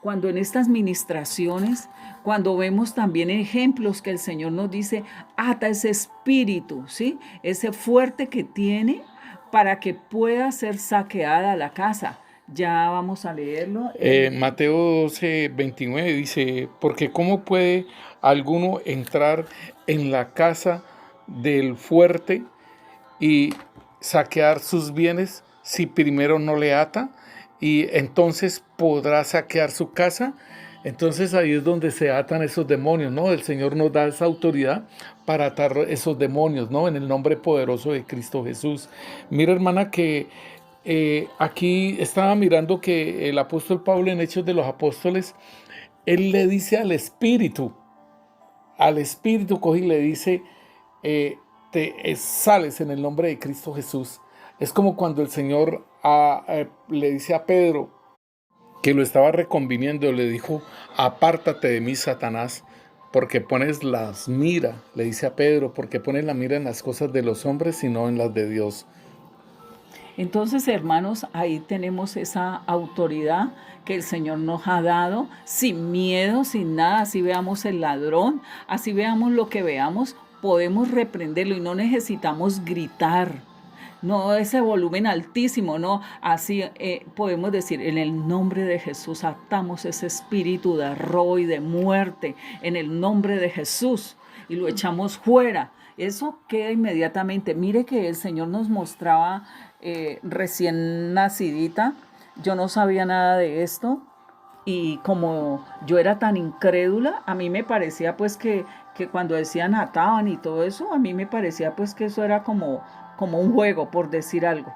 Cuando en estas ministraciones, cuando vemos también ejemplos que el Señor nos dice, ata ese espíritu, ¿sí? Ese fuerte que tiene para que pueda ser saqueada la casa. Ya vamos a leerlo. Mateo 12:29 dice: porque ¿cómo puede alguno entrar en la casa del fuerte y saquear sus bienes si primero no le ata? Y entonces podrá saquear su casa. Entonces ahí es donde se atan esos demonios, ¿no? El Señor nos da esa autoridad para atar esos demonios, ¿no? En el nombre poderoso de Cristo Jesús. Mira, hermana, que aquí estaba mirando que el apóstol Pablo en Hechos de los Apóstoles, él le dice al Espíritu coge y le dice, sales en el nombre de Cristo Jesús. Es como cuando el Señor le dice a Pedro, que lo estaba reconviniendo, le dijo: apártate de mí, Satanás, porque pones las mira, le dice a Pedro, porque pones la mira en las cosas de los hombres y no en las de Dios. Entonces, hermanos, ahí tenemos esa autoridad que el Señor nos ha dado, sin miedo, sin nada. Así veamos el ladrón, así veamos lo que veamos, podemos reprenderlo y no necesitamos gritar. No ese volumen altísimo, no. Así podemos decir, en el nombre de Jesús atamos ese espíritu de robo y de muerte, en el nombre de Jesús, y lo echamos fuera. Eso queda inmediatamente. Mire que el Señor nos mostraba recién nacidita, yo no sabía nada de esto, y como yo era tan incrédula, a mí me parecía pues que cuando decían ataban y todo eso, a mí me parecía pues que eso era como un juego, por decir algo.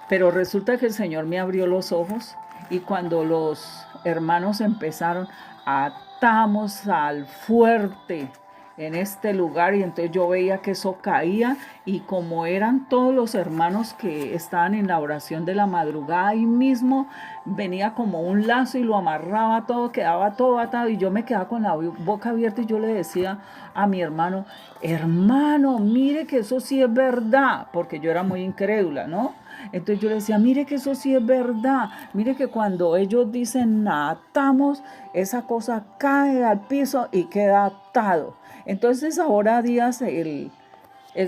Pero resulta que el Señor me abrió los ojos, y cuando los hermanos empezaron, atamos al fuerte en este lugar, y entonces yo veía que eso caía, y como eran todos los hermanos que estaban en la oración de la madrugada, ahí mismo venía como un lazo y lo amarraba todo, quedaba todo atado, y yo me quedaba con la boca abierta, y yo le decía a mi hermano, hermano, mire que eso sí es verdad, porque yo era muy incrédula, ¿no? Entonces yo le decía, mire que eso sí es verdad, mire que cuando ellos dicen atamos, esa cosa cae al piso y queda atado. Entonces ahora a días el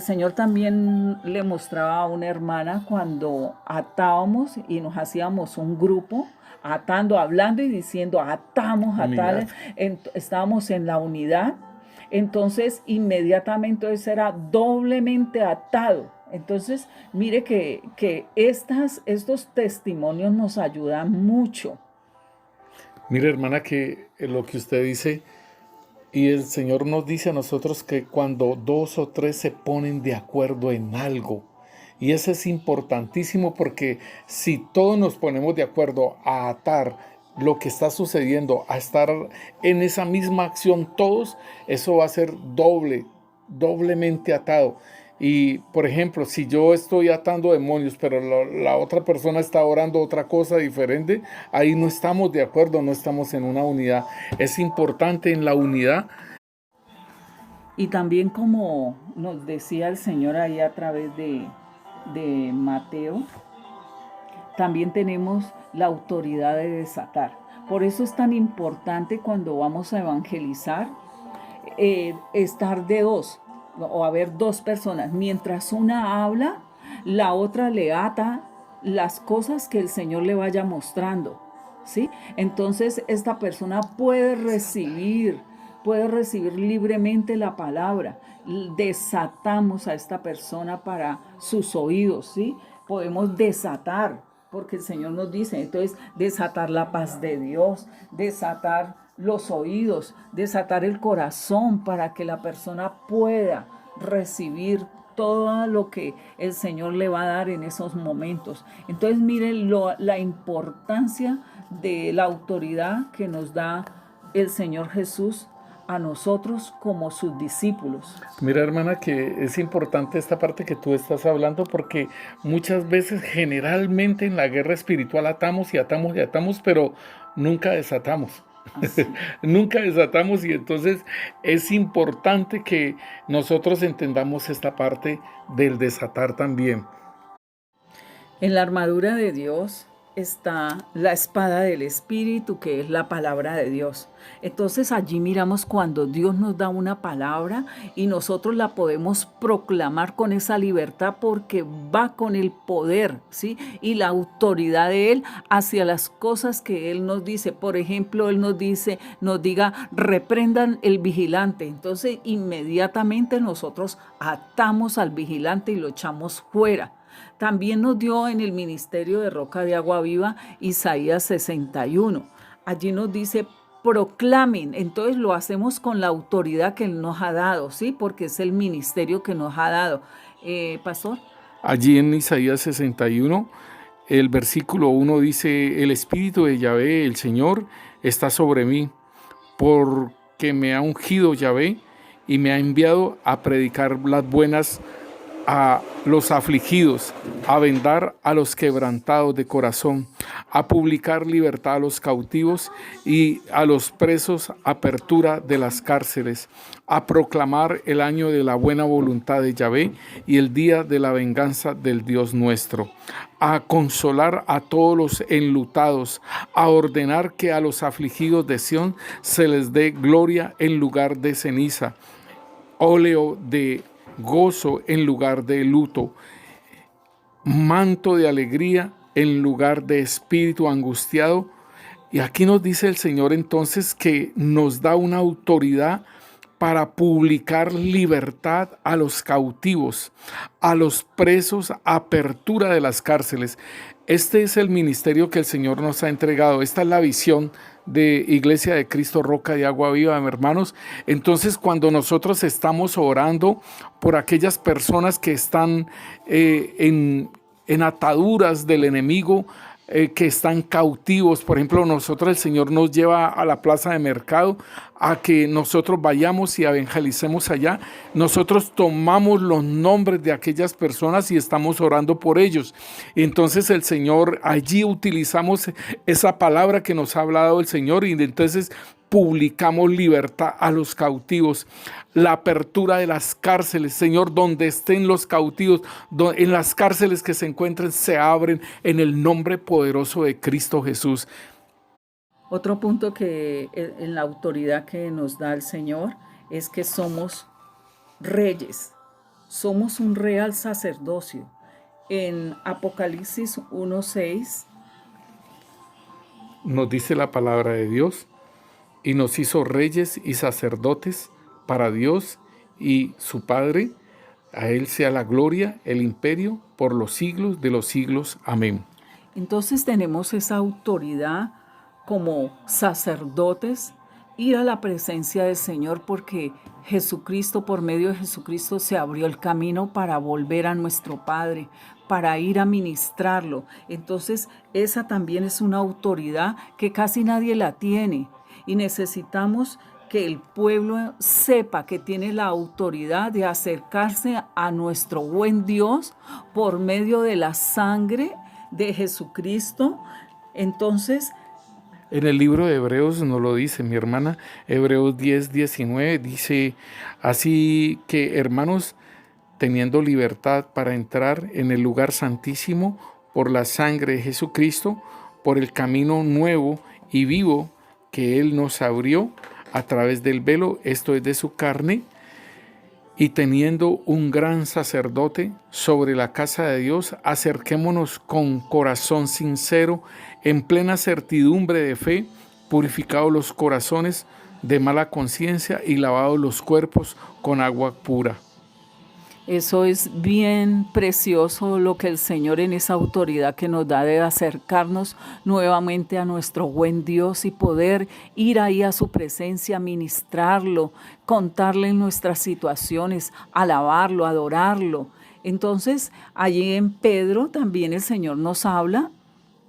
Señor también le mostraba a una hermana cuando atábamos y nos hacíamos un grupo, atando, hablando y diciendo atamos a tales, estábamos en la unidad, entonces inmediatamente eso era doblemente atado. Entonces, mire que estos testimonios nos ayudan mucho. Mire, hermana, que lo que usted dice, y el Señor nos dice a nosotros que cuando 2 o 3 se ponen de acuerdo en algo, y eso es importantísimo porque si todos nos ponemos de acuerdo a atar lo que está sucediendo, a estar en esa misma acción todos, eso va a ser doblemente atado. Y, por ejemplo, si yo estoy atando demonios, pero la otra persona está orando otra cosa diferente, ahí no estamos de acuerdo, no estamos en una unidad. Es importante en la unidad. Y también como nos decía el Señor ahí a través de Mateo, también tenemos la autoridad de desatar. Por eso es tan importante cuando vamos a evangelizar, estar de dos, o haber dos personas. Mientras una habla, la otra le ata las cosas que el Señor le vaya mostrando, ¿sí? Entonces esta persona puede recibir libremente la palabra. Desatamos a esta persona para sus oídos, ¿sí? Podemos desatar, porque el Señor nos dice, entonces, desatar la paz de Dios, desatar los oídos, desatar el corazón para que la persona pueda recibir todo lo que el Señor le va a dar en esos momentos. Entonces, miren la importancia de la autoridad que nos da el Señor Jesús a nosotros como sus discípulos. Mira, hermana, que es importante esta parte que tú estás hablando porque muchas veces, generalmente en la guerra espiritual atamos y atamos y atamos, pero nunca desatamos. Nunca desatamos, y entonces es importante que nosotros entendamos esta parte del desatar también. En la armadura de Dios está la espada del Espíritu, que es la palabra de Dios. Entonces allí miramos cuando Dios nos da una palabra y nosotros la podemos proclamar con esa libertad porque va con el poder, ¿sí? Y la autoridad de Él hacia las cosas que Él nos dice. Por ejemplo, Él nos diga, reprendan el vigilante. Entonces inmediatamente nosotros atamos al vigilante y lo echamos fuera. También nos dio en el ministerio de Roca de Agua Viva Isaías 61. Allí nos dice, proclamen. Entonces lo hacemos con la autoridad que Él nos ha dado, ¿sí? Porque es el ministerio que nos ha dado. Pastor. Allí en Isaías 61, el versículo 1 dice, el Espíritu de Yahvé, el Señor, está sobre mí, porque me ha ungido Yahvé y me ha enviado a predicar las buenas a los afligidos, a vendar a los quebrantados de corazón, a publicar libertad a los cautivos y a los presos, apertura de las cárceles, a proclamar el año de la buena voluntad de Yahvé y el día de la venganza del Dios nuestro, a consolar a todos los enlutados, a ordenar que a los afligidos de Sión se les dé gloria en lugar de ceniza, óleo de gozo en lugar de luto, manto de alegría en lugar de espíritu angustiado. Y aquí nos dice el Señor entonces que nos da una autoridad para publicar libertad a los cautivos, a los presos, apertura de las cárceles. Este es el ministerio que el Señor nos ha entregado. Esta es la visión de Iglesia de Cristo Roca de Agua Viva, hermanos. Entonces, cuando nosotros estamos orando por aquellas personas que están en ataduras del enemigo, que están cautivos. Por ejemplo, nosotros, el Señor nos lleva a la plaza de mercado a que nosotros vayamos y evangelicemos allá. Nosotros tomamos los nombres de aquellas personas y estamos orando por ellos. Entonces el Señor, allí utilizamos esa palabra que nos ha hablado el Señor y entonces publicamos libertad a los cautivos, la apertura de las cárceles, Señor, donde estén los cautivos, en las cárceles que se encuentren, se abren en el nombre poderoso de Cristo Jesús. Otro punto que en la autoridad que nos da el Señor es que somos reyes, somos un real sacerdocio. En Apocalipsis 1:6 nos dice la palabra de Dios, y nos hizo reyes y sacerdotes para Dios y su Padre. A Él sea la gloria, el imperio, por los siglos de los siglos. Amén. Entonces tenemos esa autoridad como sacerdotes, ir a la presencia del Señor porque Jesucristo, por medio de Jesucristo, se abrió el camino para volver a nuestro Padre, para ir a ministrarlo. Entonces esa también es una autoridad que casi nadie la tiene. Y necesitamos que el pueblo sepa que tiene la autoridad de acercarse a nuestro buen Dios por medio de la sangre de Jesucristo. Entonces, en el libro de Hebreos nos lo dice mi hermana, Hebreos 10:19, dice, así que hermanos, teniendo libertad para entrar en el lugar santísimo por la sangre de Jesucristo, por el camino nuevo y vivo que Él nos abrió a través del velo, esto es de su carne, y teniendo un gran sacerdote sobre la casa de Dios, acerquémonos con corazón sincero, en plena certidumbre de fe, purificados los corazones de mala conciencia y lavados los cuerpos con agua pura. eso es bien precioso lo que el Señor en esa autoridad que nos da de acercarnos nuevamente a nuestro buen Dios y poder ir ahí a su presencia, ministrarlo, contarle nuestras situaciones, alabarlo, adorarlo. Entonces, allí en Pedro también el Señor nos habla,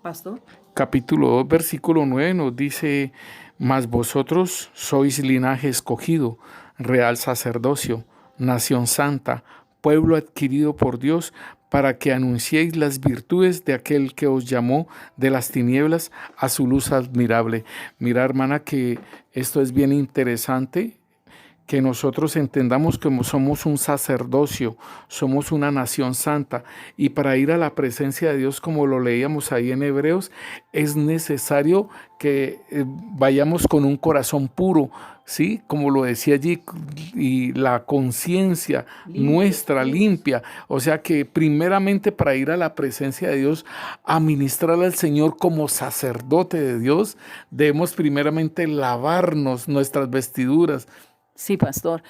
pastor. Capítulo 2, versículo 9 nos dice, mas vosotros sois linaje escogido, real sacerdocio, nación santa, pueblo adquirido por Dios, para que anunciéis las virtudes de aquel que os llamó de las tinieblas a su luz admirable. Mira, hermana, que esto es bien interesante, que nosotros entendamos que somos un sacerdocio, somos una nación santa, y para ir a la presencia de Dios, como lo leíamos ahí en Hebreos, es necesario que vayamos con un corazón puro, ¿sí? Como lo decía allí, y la conciencia nuestra limpia. O sea que primeramente para ir a la presencia de Dios, a ministrar al Señor como sacerdote de Dios, debemos primeramente lavarnos nuestras vestiduras. Sí, pastor,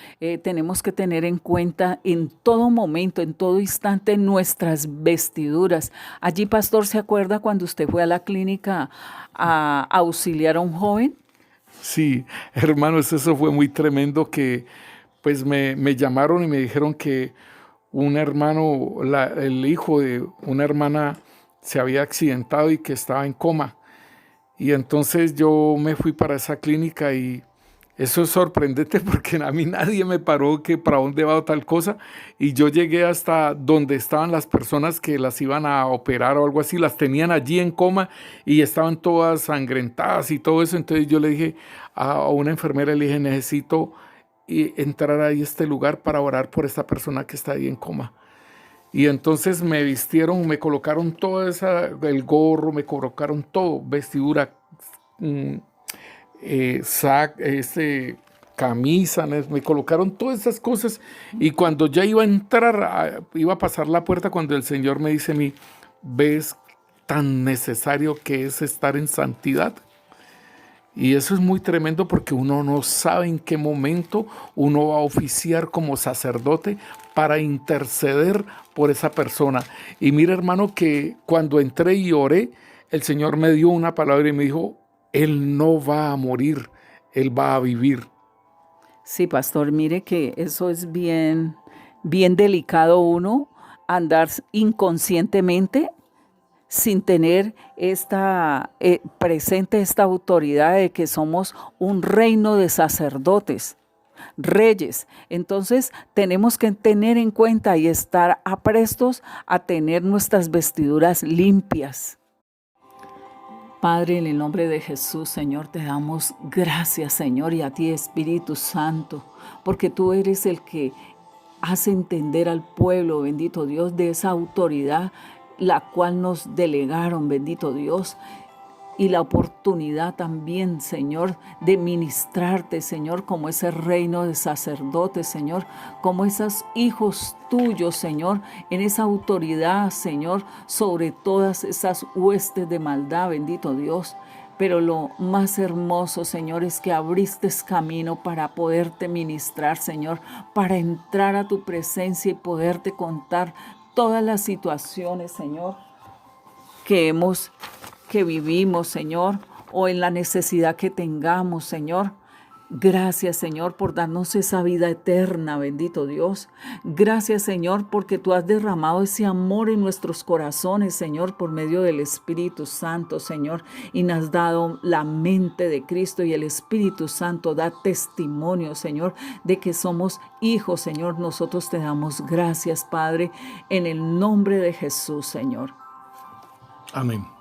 tenemos que tener en cuenta en todo momento, en todo instante, nuestras vestiduras. Allí, pastor, ¿se acuerda cuando usted fue a la clínica a auxiliar a un joven? Sí, hermanos, eso fue muy tremendo que pues me llamaron y me dijeron que un hermano, el hijo de una hermana se había accidentado y que estaba en coma. Y entonces yo me fui para esa clínica y eso es sorprendente porque a mí nadie me paró que para dónde va o tal cosa, y yo llegué hasta donde estaban las personas que las iban a operar o algo así, las tenían allí en coma y estaban todas sangrentadas y todo eso. Entonces yo le dije a una enfermera, le dije, necesito entrar ahí a este lugar para orar por esta persona que está ahí en coma. Y entonces me vistieron, me colocaron todo el gorro, me colocaron todo, vestidura, camisa, me colocaron todas esas cosas, y cuando ya iba a entrar, iba a pasar la puerta, cuando el Señor me dice a mí, ¿ves tan necesario que es estar en santidad? Y eso es muy tremendo porque uno no sabe en qué momento uno va a oficiar como sacerdote para interceder por esa persona. Y mira, hermano, que cuando entré y oré, el Señor me dio una palabra y me dijo, Él no va a morir, Él va a vivir. Sí, pastor, mire que eso es bien delicado uno andar inconscientemente sin tener presente esta autoridad de que somos un reino de sacerdotes, reyes. Entonces tenemos que tener en cuenta y estar aprestos a tener nuestras vestiduras limpias. Padre, en el nombre de Jesús, Señor, te damos gracias, Señor, y a ti, Espíritu Santo, porque tú eres el que hace entender al pueblo, bendito Dios, de esa autoridad la cual nos delegaron, bendito Dios, y la oportunidad también, Señor, de ministrarte, Señor, como ese reino de sacerdotes, Señor, como esos hijos tuyos, Señor, en esa autoridad, Señor, sobre todas esas huestes de maldad, bendito Dios. Pero lo más hermoso, Señor, es que abriste camino para poderte ministrar, Señor, para entrar a tu presencia y poderte contar todas las situaciones, Señor, que vivimos, Señor, o en la necesidad que tengamos, Señor. Gracias, Señor, por darnos esa vida eterna, bendito Dios. Gracias, Señor, porque tú has derramado ese amor en nuestros corazones, Señor, por medio del Espíritu Santo, Señor, y nos has dado la mente de Cristo, y el Espíritu Santo da testimonio, Señor, de que somos hijos, Señor. Nosotros te damos gracias, Padre, en el nombre de Jesús, Señor. Amén.